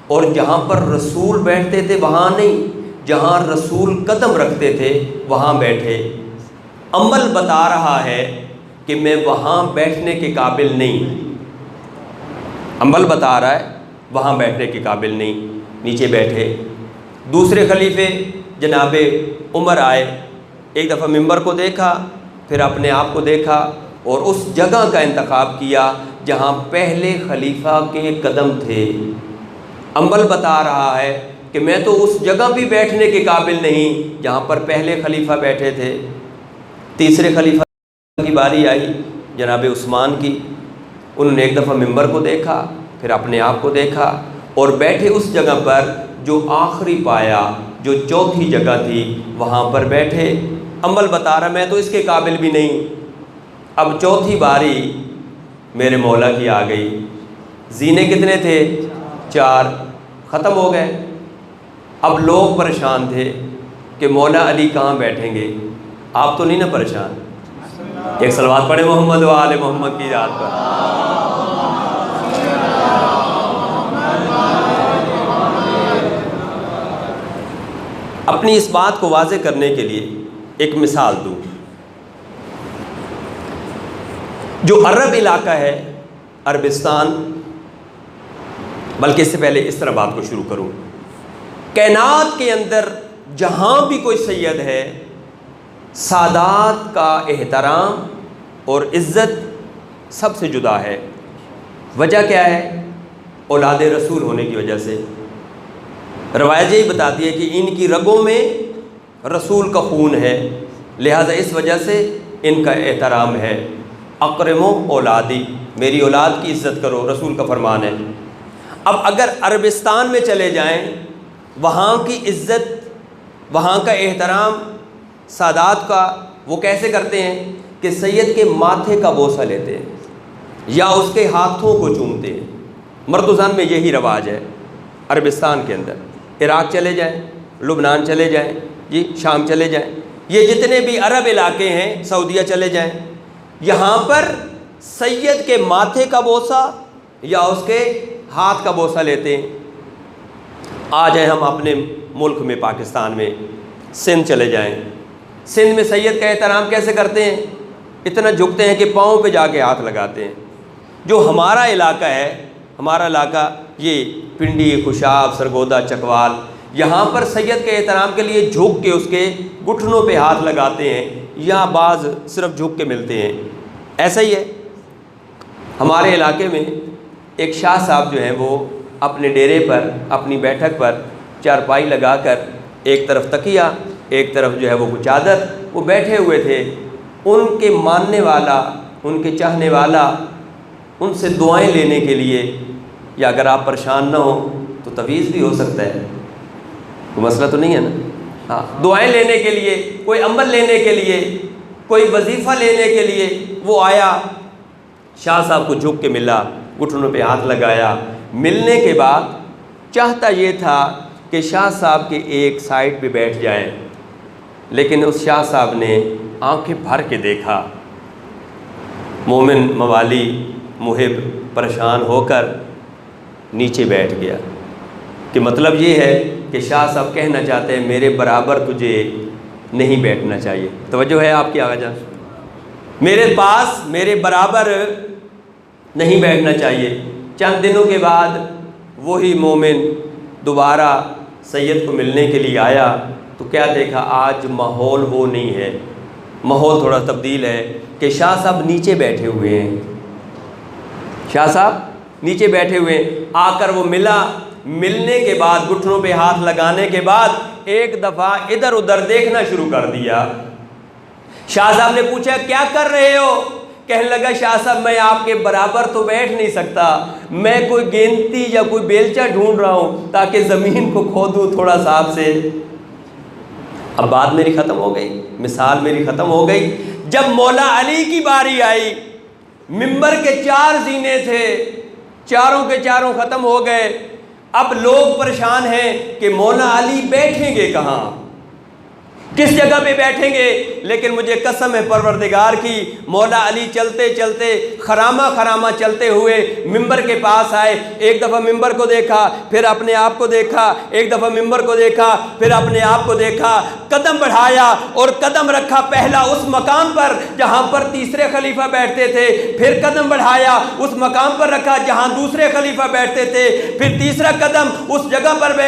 اور جہاں پر رسول بیٹھتے تھے وہاں نہیں، جہاں رسول قدم رکھتے تھے وہاں بیٹھے۔ عمل بتا رہا ہے کہ میں وہاں بیٹھنے کے قابل نہیں، عمل بتا رہا ہے وہاں بیٹھنے کے قابل نہیں، نیچے بیٹھے۔ دوسرے خلیفے جناب عمر آئے، ایک دفعہ ممبر کو دیکھا، پھر اپنے آپ کو دیکھا، اور اس جگہ کا انتخاب کیا جہاں پہلے خلیفہ کے قدم تھے۔ عمل بتا رہا ہے کہ میں تو اس جگہ بھی بیٹھنے کے قابل نہیں جہاں پر پہلے خلیفہ بیٹھے تھے۔ تیسرے خلیفہ کی باری آئی جناب عثمان کی، انہوں نے ایک دفعہ ممبر کو دیکھا، پھر اپنے آپ کو دیکھا، اور بیٹھے اس جگہ پر جو آخری پایا، جو 4تھی جگہ تھی وہاں پر بیٹھے۔ عمل بتا رہا میں تو اس کے قابل بھی نہیں۔ اب 4تھی باری میرے مولا کی آ گئی۔ زینے کتنے تھے؟ 4، ختم ہو گئے۔ اب لوگ پریشان تھے کہ مولا علی کہاں بیٹھیں گے۔ آپ تو نہیں نا پریشان؟ ایک صلوات پڑھیں محمد و آل محمد کی ذات پر۔ اپنی اس بات کو واضح کرنے کے لیے ایک مثال دوں۔ جو عرب علاقہ ہے، عربستان، بلکہ اس سے پہلے اس طرح بات کو شروع کروں، کائنات کے اندر جہاں بھی کوئی سید ہے، سادات کا احترام اور عزت سب سے جدا ہے۔ وجہ کیا ہے؟ اولاد رسول ہونے کی وجہ سے۔ روایت یہی بتاتی ہے کہ ان کی رگوں میں رسول کا خون ہے، لہذا اس وجہ سے ان کا احترام ہے۔ اکرموا اولادی، میری اولاد کی عزت کرو، رسول کا فرمان ہے۔ اب اگر عربستان میں چلے جائیں، وہاں کی عزت، وہاں کا احترام سادات کا وہ کیسے کرتے ہیں کہ سید کے ماتھے کا بوسہ لیتے ہیں یا اس کے ہاتھوں کو چومتے ہیں۔ مرد و زن میں یہی رواج ہے عربستان کے اندر۔ عراق چلے جائیں، لبنان چلے جائیں، جی شام چلے جائیں، یہ جتنے بھی عرب علاقے ہیں، سعودیہ چلے جائیں، یہاں پر سید کے ماتھے کا بوسہ یا اس کے ہاتھ کا بوسہ لیتے ہیں۔ آ جائیں ہم اپنے ملک میں، پاکستان میں، سندھ چلے جائیں، سندھ میں سید کا احترام کیسے کرتے ہیں؟ اتنا جھکتے ہیں کہ پاؤں پہ جا کے ہاتھ لگاتے ہیں۔ جو ہمارا علاقہ ہے، ہمارا علاقہ یہ پنڈی، خوشاب، سرگودا، چکوال، یہاں پر سید کے احترام کے لیے جھک کے اس کے گھٹنوں پہ ہاتھ لگاتے ہیں، یا بعض صرف جھک کے ملتے ہیں۔ ایسا ہی ہے ہمارے علاقے میں ایک شاہ صاحب جو ہیں، وہ اپنے ڈیرے پر، اپنی بیٹھک پر چارپائی لگا کر، ایک طرف تکیہ، ایک طرف جو ہے وہ چادر، وہ بیٹھے ہوئے تھے۔ ان کے ماننے والا، ان کے چاہنے والا ان سے دعائیں لینے کے لیے، یا اگر آپ پریشان نہ ہوں تو تویز بھی ہو سکتا ہے، کوئی مسئلہ تو نہیں ہے نا، ہاں، دعائیں لینے کے لیے، کوئی عمل لینے کے لیے، کوئی وظیفہ لینے کے لیے وہ آیا، شاہ صاحب کو جھک کے ملا، گھٹنوں پہ ہاتھ لگایا۔ ملنے کے بعد چاہتا یہ تھا کہ شاہ صاحب کے ایک سائڈ پہ بیٹھ جائیں، لیکن اس شاہ صاحب نے آنکھیں بھر کے دیکھا۔ مومن، موالی، محب پریشان ہو کر نیچے بیٹھ گیا، کہ مطلب یہ ہے کہ شاہ صاحب کہنا چاہتے ہیں میرے برابر تجھے نہیں بیٹھنا چاہیے۔ توجہ ہے آپ کی آقا جان؟ میرے پاس میرے برابر نہیں بیٹھنا چاہیے۔ چند دنوں کے بعد وہی مومن دوبارہ سید کو ملنے کے لیے آیا، تو کیا دیکھا؟ آج ماحول وہ نہیں ہے، ماحول تھوڑا تبدیل ہے کہ شاہ صاحب نیچے بیٹھے ہوئے ہیں، شاہ صاحب نیچے بیٹھے ہوئے ہیں۔ آ کر وہ ملا، ملنے کے بعد گھٹنوں پہ ہاتھ لگانے کے بعد ایک دفعہ ادھر ادھر دیکھنا شروع کر دیا۔ شاہ صاحب نے پوچھا کیا کر رہے ہو؟ کہنے لگا شاہ صاحب میں آپ کے برابر تو بیٹھ نہیں سکتا، میں کوئی گینتی یا کوئی بیلچہ ڈھونڈ رہا ہوں تاکہ زمین کو کھودوں تھوڑا سا آپ سے۔ اب بات میری ختم ہو گئی، مثال میری ختم ہو گئی۔ جب مولا علی کی باری آئی، منبر کے 4 زینے تھے، چاروں کے چاروں ختم ہو گئے۔ اب لوگ پریشان ہیں کہ مولا علی بیٹھیں گے کہاں، کس جگہ پہ بیٹھیں گے؟ لیکن مجھے قسم ہے پروردگار کی، مولا علی چلتے چلتے خرامہ خرامہ چلتے ہوئے منبر کے پاس آئے۔ ایک دفعہ منبر کو دیکھا، پھر اپنے آپ کو دیکھا، ایک دفعہ منبر کو دیکھا، پھر اپنے آپ کو دیکھا، قدم بڑھایا اور قدم رکھا پہلا اس مقام پر جہاں پر تیسرے خلیفہ بیٹھتے تھے، پھر قدم بڑھایا اس مقام پر رکھا جہاں دوسرے خلیفہ بیٹھتے تھے، پھر تیسرا قدم اس جگہ پر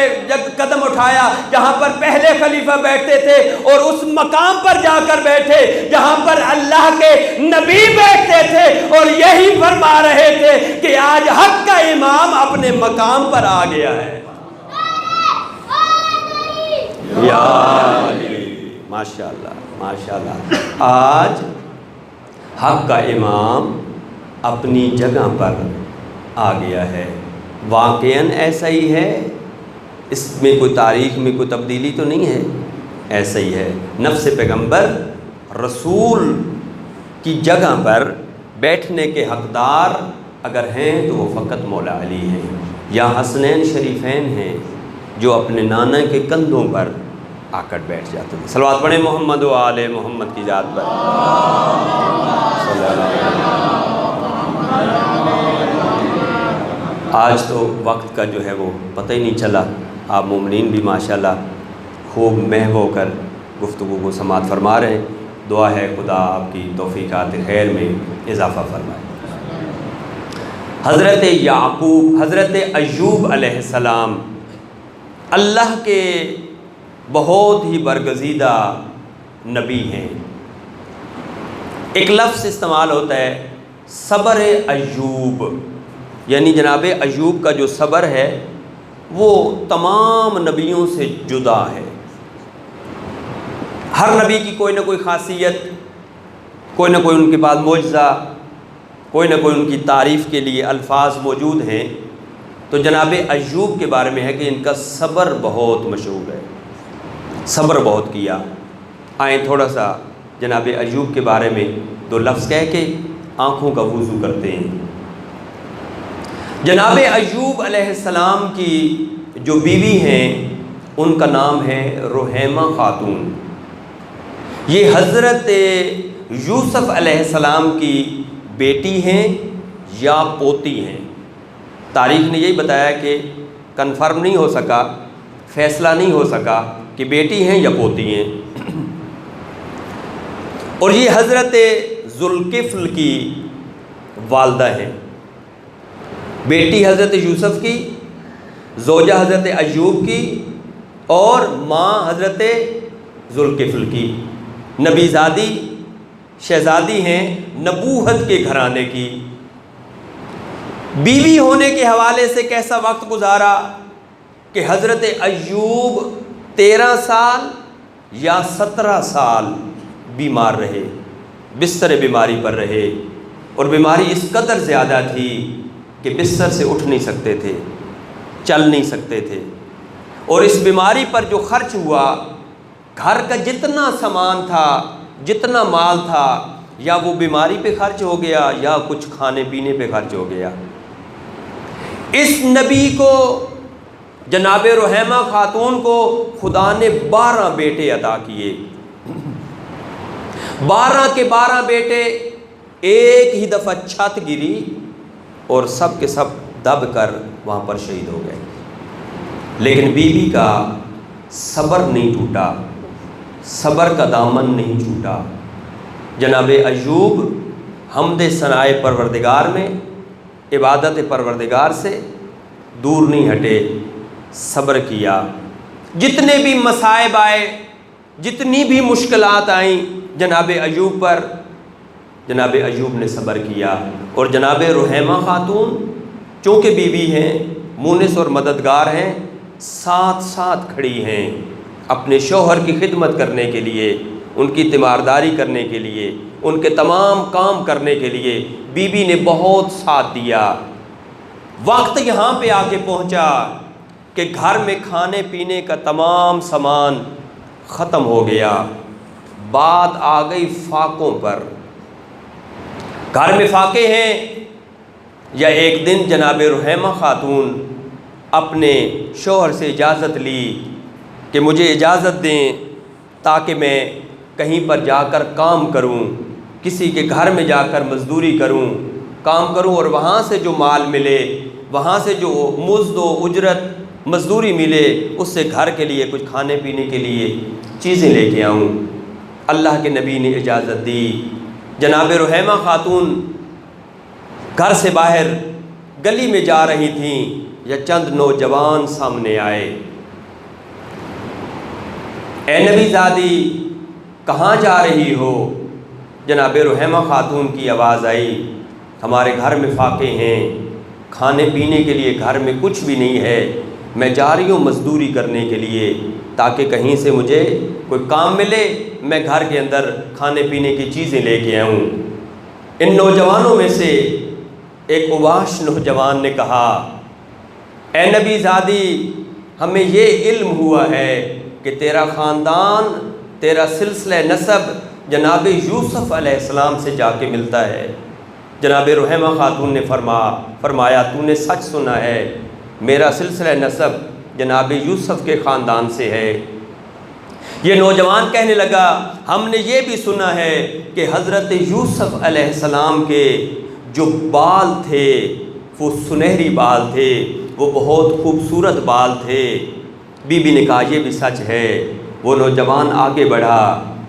قدم اٹھایا جہاں پر پہلے خلیفہ بیٹھتے تھے، اور اس مقام پر جا کر بیٹھے جہاں پر اللہ کے نبی بیٹھتے تھے، اور یہی فرما رہے تھے کہ آج حق کا امام اپنے مقام پر آ گیا ہے۔ یا علی، ماشاءاللہ ماشاءاللہ، آج حق کا امام اپنی جگہ پر آ گیا ہے۔ واقعاً ایسا ہی ہے، اس میں کوئی تاریخ میں کوئی تبدیلی تو نہیں ہے، ایسا ہی ہے۔ نفس پیغمبر رسول کی جگہ پر بیٹھنے کے حقدار اگر ہیں تو وہ فقط مولا علی ہیں، یا حسنین شریفین ہیں جو اپنے نانا کے کندھوں پر آ کر بیٹھ جاتے ہیں۔ صلوات پڑھیں محمد و آل محمد کی ذات پر۔ صلی اللہ علیہ وسلم۔ آج تو وقت کا جو ہے وہ پتہ ہی نہیں چلا، آپ مومنین بھی ماشاءاللہ خوب محو ہو کر گفتگو کو سماعت فرما رہے ہیں۔ دعا ہے خدا آپ کی توفیقات خیر میں اضافہ فرمائے۔ حضرت یعقوب، حضرت ایوب علیہ السلام اللہ کے بہت ہی برگزیدہ نبی ہیں۔ ایک لفظ استعمال ہوتا ہے صبر ایوب، یعنی جناب ایوب کا جو صبر ہے وہ تمام نبیوں سے جدا ہے۔ ہر نبی کی کوئی نہ کوئی خاصیت، کوئی نہ کوئی ان کے پاس معجزہ، کوئی نہ کوئی ان کی تعریف کے لیے الفاظ موجود ہیں، تو جناب ایوب کے بارے میں ہے کہ ان کا صبر بہت مشہور ہے، صبر بہت کیا۔ آئیں تھوڑا سا جناب ایوب کے بارے میں دو لفظ کہہ کے آنکھوں کا وضو کرتے ہیں۔ جناب ایوب علیہ السلام کی جو بیوی ہیں ان کا نام ہے رحیمہ خاتون۔ یہ حضرت یوسف علیہ السلام کی بیٹی ہیں یا پوتی ہیں، تاریخ نے یہی بتایا کہ کنفرم نہیں ہو سکا، فیصلہ نہیں ہو سکا کہ بیٹی ہیں یا پوتی ہیں۔ اور یہ حضرت ذوالکفل کی والدہ ہیں، بیٹی حضرت یوسف کی، زوجہ حضرت ایوب کی، اور ماں حضرت ذوالکفل کی، نبی زادی شہزادی ہیں نبوت کے گھرانے کی۔ بیوی ہونے کے حوالے سے کیسا وقت گزارا کہ حضرت ایوب 13 سال یا 17 سال بیمار رہے، بستر بیماری پر رہے، اور بیماری اس قدر زیادہ تھی کہ بستر سے اٹھ نہیں سکتے تھے، چل نہیں سکتے تھے، اور اس بیماری پر جو خرچ ہوا، گھر کا جتنا سامان تھا، جتنا مال تھا، یا وہ بیماری پہ خرچ ہو گیا یا کچھ کھانے پینے پہ خرچ ہو گیا۔ اس نبی کو، جناب رحیمہ خاتون کو خدا نے 12 بیٹے عطا کیے، 12 کے 12 بیٹے ایک ہی دفعہ چھت گری اور سب کے سب دب کر وہاں پر شہید ہو گئے، لیکن بیوی کا صبر نہیں ٹوٹا، صبر کا دامن نہیں چھوٹا۔ جناب ایوب حمد ثنائے پروردگار میں، عبادت پروردگار سے دور نہیں ہٹے، صبر کیا۔ جتنے بھی مصائب آئے، جتنی بھی مشکلات آئیں جناب ایوب پر، جناب ایوب نے صبر کیا۔ اور جناب رحیمہ خاتون چونکہ بیوی ہیں، مونس اور مددگار ہیں، ساتھ ساتھ کھڑی ہیں اپنے شوہر کی خدمت کرنے کے لیے، ان کی تیمارداری کرنے کے لیے، ان کے تمام کام کرنے کے لیے بیوی نے بہت ساتھ دیا۔ وقت یہاں پہ آ کے پہنچا کہ گھر میں کھانے پینے کا تمام سامان ختم ہو گیا، بات آ گئی فاقوں پر۔ گھر میں فاقے ہیں، یا ایک دن جناب رحیمہ خاتون اپنے شوہر سے اجازت لی کہ مجھے اجازت دیں تاکہ میں کہیں پر جا کر کام کروں، کسی کے گھر میں جا کر مزدوری کروں، کام کروں، اور وہاں سے جو مال ملے، وہاں سے جو مزد و اجرت مزدوری ملے، اس سے گھر کے لیے کچھ کھانے پینے کے لیے چیزیں لے کے آؤں۔ اللہ کے نبی نے اجازت دی۔ جناب رحیمہ خاتون گھر سے باہر گلی میں جا رہی تھیں، یا چند نوجوان سامنے آئے۔ اے نبی زادی کہاں جا رہی ہو؟ جناب رحیمہ خاتون کی آواز آئی، ہمارے گھر میں فاقے ہیں، کھانے پینے کے لیے گھر میں کچھ بھی نہیں ہے، میں جا رہی ہوں مزدوری کرنے کے لیے تاکہ کہیں سے مجھے کوئی کام ملے، میں گھر کے اندر کھانے پینے کی چیزیں لے کے آؤں۔ ان نوجوانوں میں سے ایک اوباش نوجوان نے کہا، اے نبی زادی ہمیں یہ علم ہوا ہے کہ تیرا خاندان، تیرا سلسلہ نسب جناب یوسف علیہ السلام سے جا کے ملتا ہے۔ جناب رحیمہ خاتون نے فرمایا تو نے سچ سنا ہے، میرا سلسلہ نسب جناب یوسف کے خاندان سے ہے۔ یہ نوجوان کہنے لگا، ہم نے یہ بھی سنا ہے کہ حضرت یوسف علیہ السلام کے جو بال تھے وہ سنہری بال تھے، وہ بہت خوبصورت بال تھے۔ بی بی نے کہا یہ بھی سچ ہے۔ وہ نوجوان آگے بڑھا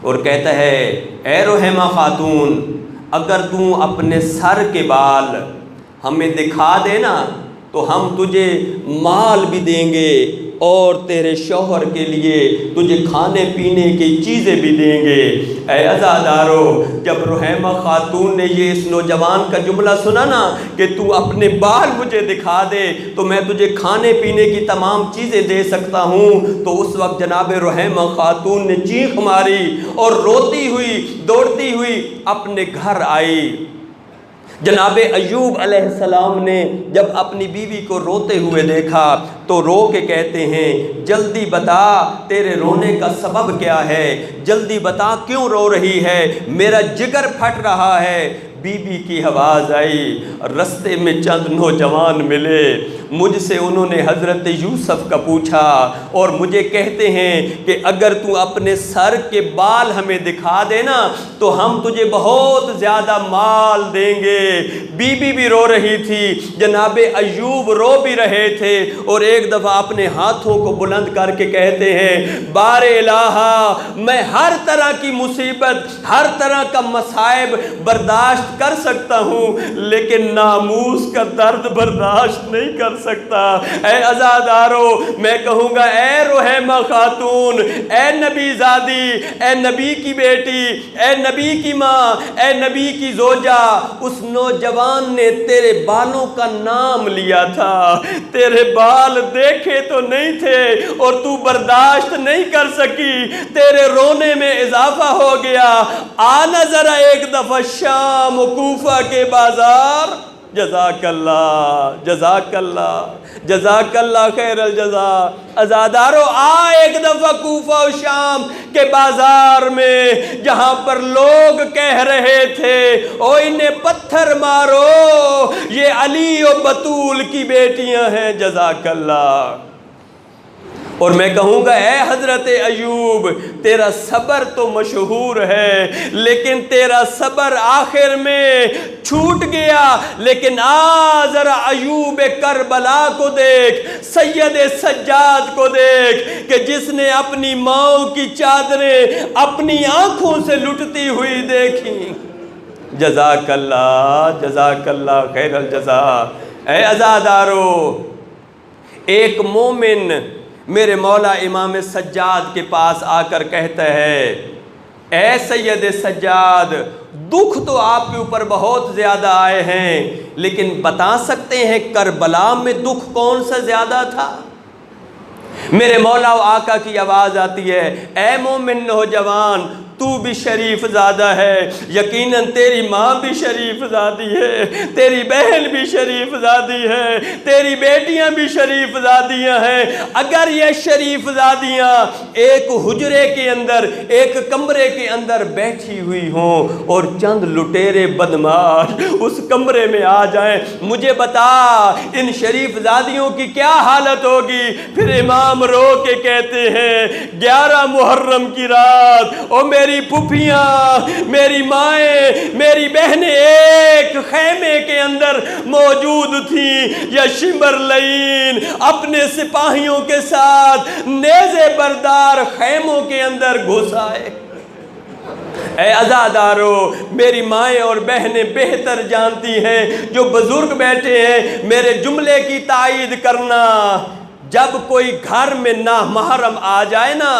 اور کہتا ہے، اے رحیمہ خاتون اگر تم اپنے سر کے بال ہمیں دکھا دینا تو ہم تجھے مال بھی دیں گے اور تیرے شوہر کے لیے تجھے کھانے پینے کی چیزیں بھی دیں گے۔ اے عزادارو، جب رحیمہ خاتون نے یہ اس نوجوان کا جملہ سنا نا کہ تو اپنے بال مجھے دکھا دے تو میں تجھے کھانے پینے کی تمام چیزیں دے سکتا ہوں، تو اس وقت جناب رحیمہ خاتون نے چیخ ماری اور روتی ہوئی دوڑتی ہوئی اپنے گھر آئی۔ جناب ایوب علیہ السلام نے جب اپنی بیوی کو روتے ہوئے دیکھا تو رو کے کہتے ہیں جلدی بتا تیرے رونے کا سبب کیا ہے، جلدی بتا کیوں رو رہی ہے، میرا جگر پھٹ رہا ہے۔ بی بی کی آواز آئی، رستے میں چند نوجوان ملے، مجھ سے انہوں نے حضرت یوسف کا پوچھا اور مجھے کہتے ہیں کہ اگر تو اپنے سر کے بال ہمیں دکھا دینا تو ہم تجھے بہت زیادہ مال دیں گے۔ بی بی بھی رو رہی تھی، جناب ایوب رو بھی رہے تھے، اور ایک دفعہ اپنے ہاتھوں کو بلند کر کے کہتے ہیں بار الہا میں ہر طرح کی مصیبت، ہر طرح کا مصائب برداشت کر سکتا ہوں، لیکن ناموس کا درد برداشت نہیں کر سکتا۔ اے عزادارو، میں کہوں گا اے رحیمہ خاتون، اے نبی زادی، اے نبی کی بیٹی، اے نبی کی ماں، اے نبی کی زوجہ، اس نوجوان نے تیرے بالوں کا نام لیا تھا، تیرے بال دیکھے تو نہیں تھے اور تو برداشت نہیں کر سکی، تیرے رونے میں اضافہ ہو گیا۔ آنا ذرا ایک دفعہ شام و کوفہ کے بازار۔ جزاک اللہ، جزاک اللہ، جزاک اللہ خیر الجزا۔ عزادارو آ ایک دفعہ کوفہ و شام کے بازار میں، جہاں پر لوگ کہہ رہے تھے او انہیں پتھر مارو، یہ علی و بطول کی بیٹیاں ہیں۔ جزاک اللہ۔ اور میں کہوں گا اے حضرت ایوب، تیرا صبر تو مشہور ہے، لیکن تیرا صبر آخر میں چھوٹ گیا۔ لیکن ذرا ایوب کربلا کو دیکھ، سید سجاد کو دیکھ، کہ جس نے اپنی ماں کی چادریں اپنی آنکھوں سے لٹتی ہوئی دیکھیں۔ جزاک اللہ، جزاک اللہ خیر الجزا۔ اے عزادارو، ایک مومن میرے مولا امام سجاد کے پاس آ کر کہتا ہے اے سید سجاد، دکھ تو آپ کے اوپر بہت زیادہ آئے ہیں، لیکن بتا سکتے ہیں کربلا میں دکھ کون سا زیادہ تھا؟ میرے مولا و آقا کی آواز آتی ہے اے مومن نوجوان، تو بھی شریف زادہ ہے، یقیناً تیری ماں بھی شریف زادی ہے، تیری بہن بھی شریف زادی ہے، تیری بیٹیاں بھی شریف زادیاں ہیں۔ اگر یہ شریف زادیاں ایک حجرے کے اندر، ایک کمرے کے اندر بیٹھی ہوئی ہوں اور چند لٹیرے بدماش اس کمرے میں آ جائیں، مجھے بتا ان شریف زادیوں کی کیا حالت ہوگی؟ پھر امام رو کے کہتے ہیں 11 محرم کی رات، او میری پھپھیاں، میری مائیں، میری بہنیں ایک خیمے کے اندر موجود تھیں، یا شمرلین اپنے سپاہیوں کے ساتھ نیزے بردار خیموں کے اندر گھس آئے۔ اے عزادارو، میری مائیں اور بہنیں بہتر جانتی ہیں، جو بزرگ بیٹھے ہیں میرے جملے کی تائید کرنا، جب کوئی گھر میں نامحرم آ جائے نا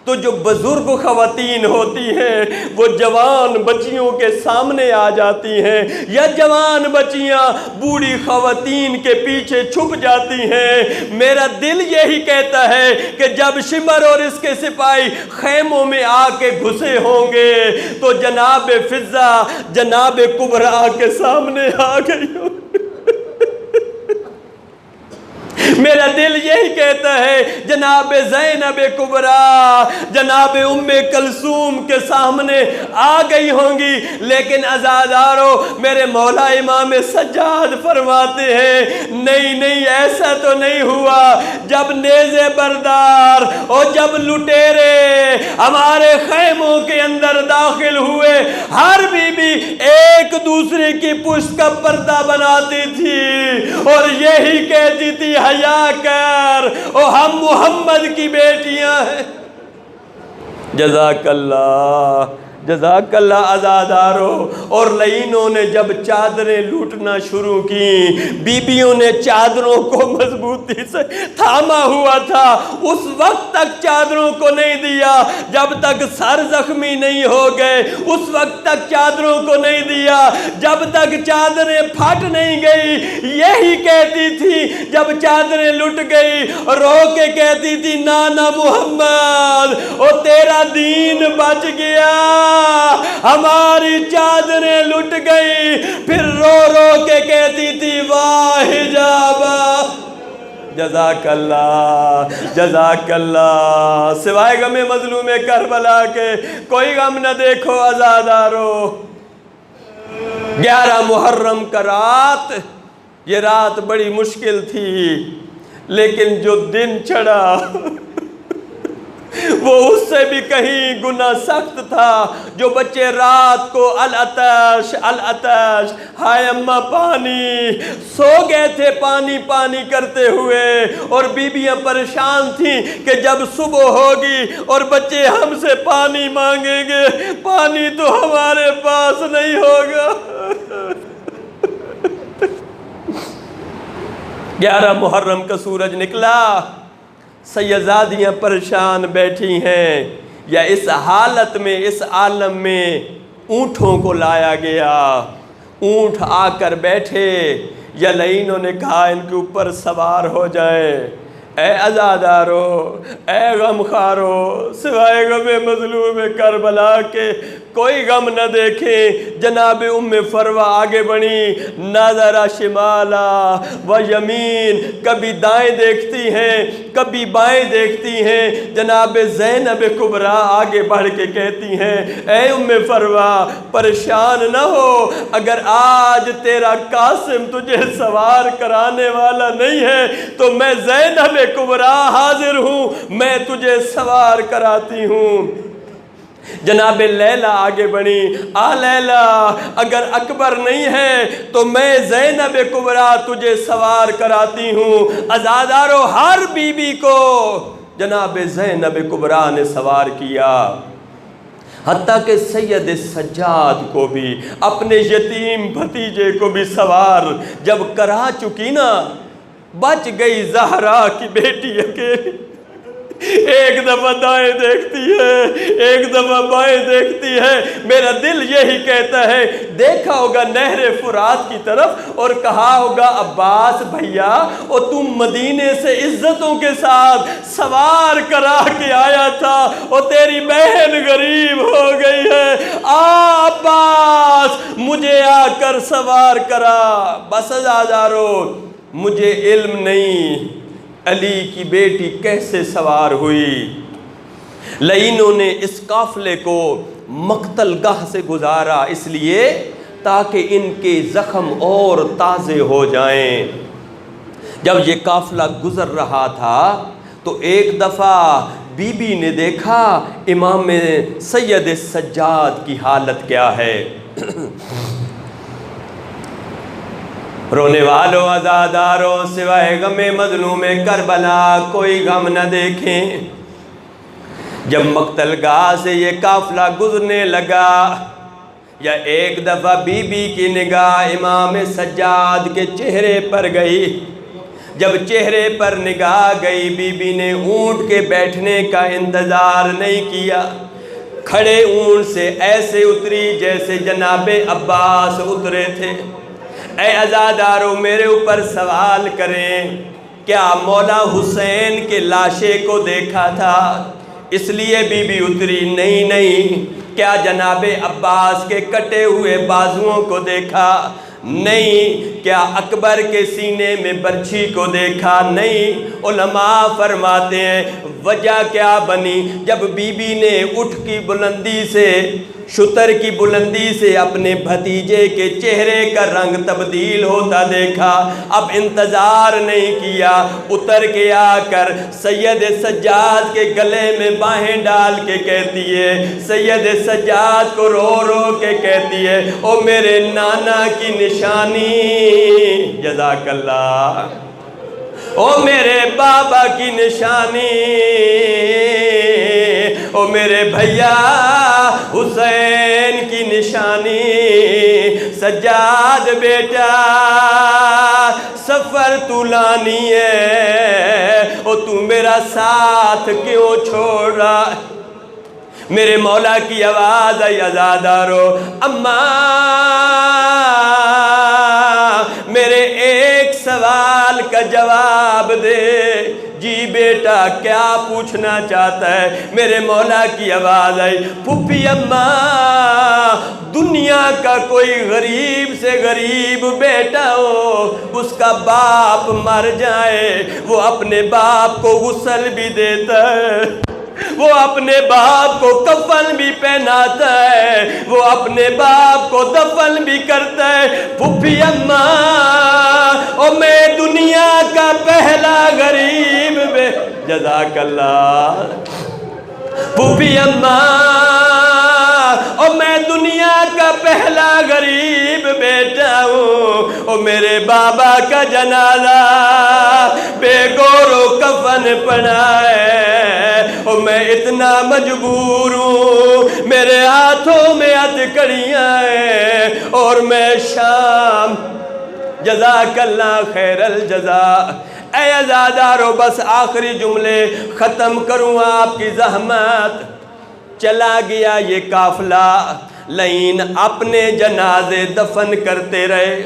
تو جو بزرگ خواتین ہوتی ہیں وہ جوان بچیوں کے سامنے آ جاتی ہیں، یا جوان بچیاں بوڑھی خواتین کے پیچھے چھپ جاتی ہیں۔ میرا دل یہی کہتا ہے کہ جب شمر اور اس کے سپاہی خیموں میں آ کے گھسے ہوں گے تو جناب فضہ جناب کبریٰ کے سامنے آ گئی ہوں۔ میرا دل یہی کہتا ہے جناب زینب کبریٰ جناب ام کلثوم کے سامنے آ گئی ہوں گی، لیکن عزادارو میرے مولا امام سجاد فرماتے ہیں نہیں نہیں، ایسا تو نہیں ہوا۔ جب نیزے بردار اور جب لٹیرے ہمارے خیموں کے اندر داخل ہوئے، ہر بی بی ایک دوسرے کی پشت کا پردہ بناتی تھی اور یہی کہتی تھی حیا کر، او ہم محمد کی بیٹیاں ہیں۔ جزاک اللہ، جزاک اللہ عزادارو۔ اور لعینوں نے جب چادریں لوٹنا شروع کی، بیبیوں نے چادروں کو مضبوطی سے تھاما ہوا تھا، اس وقت تک چادروں کو نہیں دیا جب تک سر زخمی نہیں ہو گئے، اس وقت تک چادروں کو نہیں دیا جب تک چادریں پھٹ نہیں گئی۔ یہی کہتی تھی جب چادریں لٹ گئی، رو کے کہتی تھی نانا محمد او تیرا دین بچ گیا، ہماری چادریں لٹ گئی، پھر رو رو کے کہتی تھی واہ حجابا۔ جزاک اللہ جزاک اللہ۔ سوائے غم مظلوم کربلا کے کوئی غم نہ دیکھو عزادارو۔ 11 محرم کا رات، یہ رات بڑی مشکل تھی، لیکن جو دن چڑھا وہ اس سے بھی کہیں گناہ سخت تھا۔ جو بچے رات کو العطش العطش، ہائے اماں پانی، سو گئے تھے پانی پانی کرتے ہوئے، اور بیویاں پریشان تھیں کہ جب صبح ہوگی اور بچے ہم سے پانی مانگیں گے، پانی تو ہمارے پاس نہیں ہوگا۔ 11 محرم کا سورج نکلا، سیدزادیاں پریشان بیٹھی ہیں، یا اس حالت میں، اس عالم میں اونٹوں کو لایا گیا، اونٹ آ کر بیٹھے، یا لعینوں نے کہا ان کے اوپر سوار ہو جائیں۔ اے عزادارو، اے غمخارو، سوائے غم مظلوم کربلا کے کوئی غم نہ دیکھیں۔ جناب ام فروہ آگے بڑھی، نظر شمالا و یمین، کبھی دائیں دیکھتی ہیں کبھی بائیں دیکھتی ہیں۔ جناب زینب کبریٰ آگے بڑھ کے کہتی ہیں اے ام فروہ پریشان نہ ہو، اگر آج تیرا قاسم تجھے سوار کرانے والا نہیں ہے تو میں زینب کبریٰ حاضر ہوں، میں تجھے سوار کراتی ہوں۔ جناب لیلہ آگے بڑھی، لیلہ اگر اکبر نہیں ہے تو میں زینب کبریٰ تجھے سوار کراتی ہوں۔ عزادارو، ہر بی بی کو جناب زینب کبریٰ نے سوار کیا، حتیٰ کہ سید سجاد کو بھی، اپنے یتیم بھتیجے کو بھی سوار جب کرا چکی نا، بچ گئی زہرا کی بیٹی اکیلی۔ ایک دفعہ دائیں دیکھتی ہے، ایک دفعہ بائیں دیکھتی ہے۔ میرا دل یہی کہتا ہے، دیکھا ہوگا نہر فرات کی طرف اور کہا ہوگا عباس بھیا اور تم مدینے سے عزتوں کے ساتھ سوار کرا کے آیا تھا اور تیری بہن غریب ہو گئی ہے، عباس مجھے آ کر سوار کرا۔ بس عزادارو، مجھے علم نہیں علی کی بیٹی کیسے سوار ہوئی۔ لعینوں نے اس قافلے کو مقتل گاہ سے گزارا، اس لیے تاکہ ان کے زخم اور تازے ہو جائیں۔ جب یہ قافلہ گزر رہا تھا تو ایک دفعہ بی بی نے دیکھا امام سید سجاد کی حالت کیا ہے۔ رونے والوں عزاداروں، سوائے غم مظلوم کربلا کوئی غم نہ دیکھیں۔ جب مقتل گاہ سے یہ قافلہ گزرنے لگا، یا ایک دفعہ بی بی کی نگاہ امام سجاد کے چہرے پر گئی۔ جب چہرے پر نگاہ گئی، بی بی نے اونٹ کے بیٹھنے کا انتظار نہیں کیا، کھڑے اونٹ سے ایسے اتری جیسے جناب عباس اترے تھے۔ اے عزادارو، میرے اوپر سوال کریں، کیا مولا حسین کے لاشے کو دیکھا تھا اس لیے بی بی اتری؟ نہیں نہیں۔ کیا جناب عباس کے کٹے ہوئے بازوؤں کو دیکھا؟ نہیں۔ کیا اکبر کے سینے میں برچھی کو دیکھا؟ نہیں۔ علماء فرماتے ہیں وجہ کیا بنی؟ جب بی بی نے اٹھ کی بلندی سے، شتر کی بلندی سے اپنے بھتیجے کے چہرے کا رنگ تبدیل ہوتا دیکھا، اب انتظار نہیں کیا، اتر کے آ کر سید سجاد کے گلے میں باہیں ڈال کے کہتی ہے، سید سجاد کو رو رو کے کہتی ہے او میرے نانا کی نشانی، جزاک اللہ، او میرے بابا کی نشانی، او میرے بھیا حسین کی نشانی، سجاد بیٹا سفر تو لانی ہے، او تو میرا ساتھ کیوں چھوڑ رہا؟ میرے مولا کی آواز آئی عزادارو، اماں میرے ایک سوال کا جواب دے۔ جی بیٹا کیا پوچھنا چاہتا ہے؟ میرے مولا کی آواز آئی، پھپھی اماں دنیا کا کوئی غریب سے غریب بیٹا ہو، اس کا باپ مر جائے، وہ اپنے باپ کو غسل بھی دیتا ہے، وہ اپنے باپ کو کفن بھی پہناتا ہے، وہ اپنے باپ کو دفن بھی کرتا ہے۔ پھپھی اماں او میں دنیا کا پہلا غریب جزاک اللہ، پھپھی اماں او میں دنیا کا پہلا غریب بیٹا ہوں، او میرے بابا کا جنازہ بے گور و کفن پڑا ہے، او میں اتنا مجبور ہوں، میرے ہاتھوں میں ہتھکڑیاں ہیں اور میں شام جزاک اللہ خیر الجزاء۔ اے عزادارو بس آخری جملے ختم کروں آپ کی زحمت۔ چلا گیا یہ قافلہ، لین اپنے جنازے دفن کرتے رہے،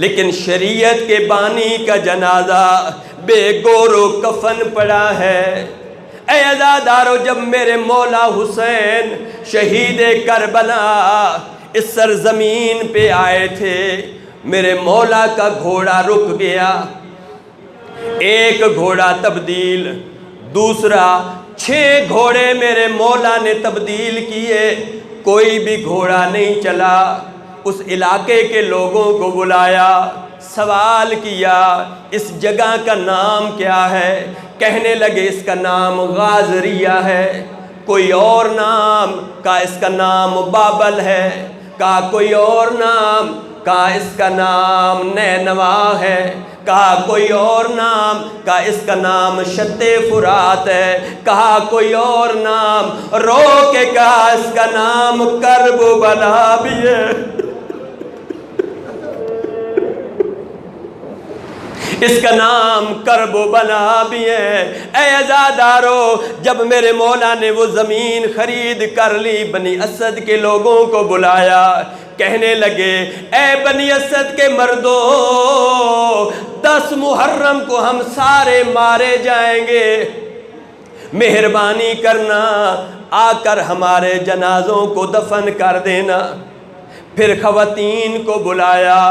لیکن شریعت کے بانی کا جنازہ بے گور و کفن پڑا ہے۔ اے عزادارو جب میرے مولا حسین شہید کربلا اس سرزمین پہ آئے تھے، میرے مولا کا گھوڑا رک گیا، ایک گھوڑا تبدیل، دوسرا 6 گھوڑے میرے مولا نے تبدیل کیے، کوئی بھی گھوڑا نہیں چلا۔ اس علاقے کے لوگوں کو بلایا، سوال کیا اس جگہ کا نام کیا ہے؟ کہنے لگے اس کا نام غازریہ ہے۔ کوئی اور نام؟ کہا اس کا نام بابل ہے۔ کہا کوئی اور نام؟ کہا اس کا نام نینوا ہے۔ کہا کوئی اور نام؟ کہا اس کا نام شط فرات ہے۔ کہا کوئی اور نام؟ رو کے کہا اس کا نام کرب و بلا بھی ہے۔ اس کا نام کرب و بلا بھی ہے۔ اے عزادارو جب میرے مولا نے وہ زمین خرید کر لی، بنی اسد کے لوگوں کو بلایا، کہنے لگے اے بنی اسد کے مردوں، 10 محرم کو ہم سارے مارے جائیں گے، مہربانی کرنا آ کر ہمارے جنازوں کو دفن کر دینا۔ پھر خواتین کو بلایا،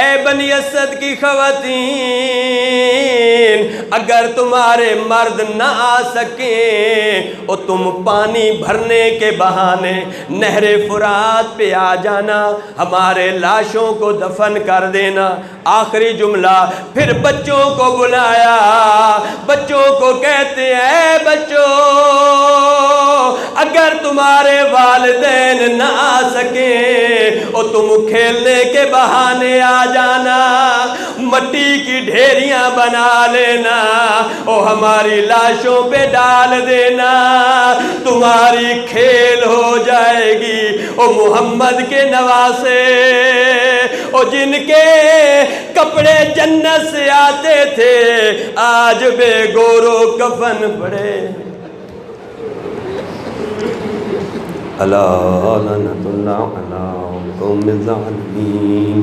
اے بنی اسد کی خواتین، اگر تمہارے مرد نہ آ سکیں اور تم پانی بھرنے کے بہانے نہر فرات پہ آ جانا، ہمارے لاشوں کو دفن کر دینا۔ آخری جملہ پھر بچوں کو بلایا، بچوں کو کہتے ہیں اے بچوں، اگر تمہارے والدین نہ آ سکیں اور تم کھیلنے کے بہانے آ جانا، مٹی کی ڈھیریاں بنا لینا اور ہماری لاشوں پہ ڈال دینا، تمہاری کھیل ہو جائے گی۔ اور محمد کے نواسے اور جن کے کپڑے جنت سے آتے تھے، آج بے گور و کفن پڑے۔ الا لعنۃ اللہ علی قوم الظالمین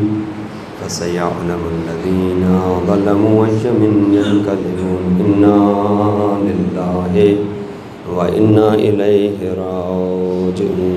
فسيعلم الذين ظلموا أي من ينقلبون إنا لله وإنا إليه راجعون۔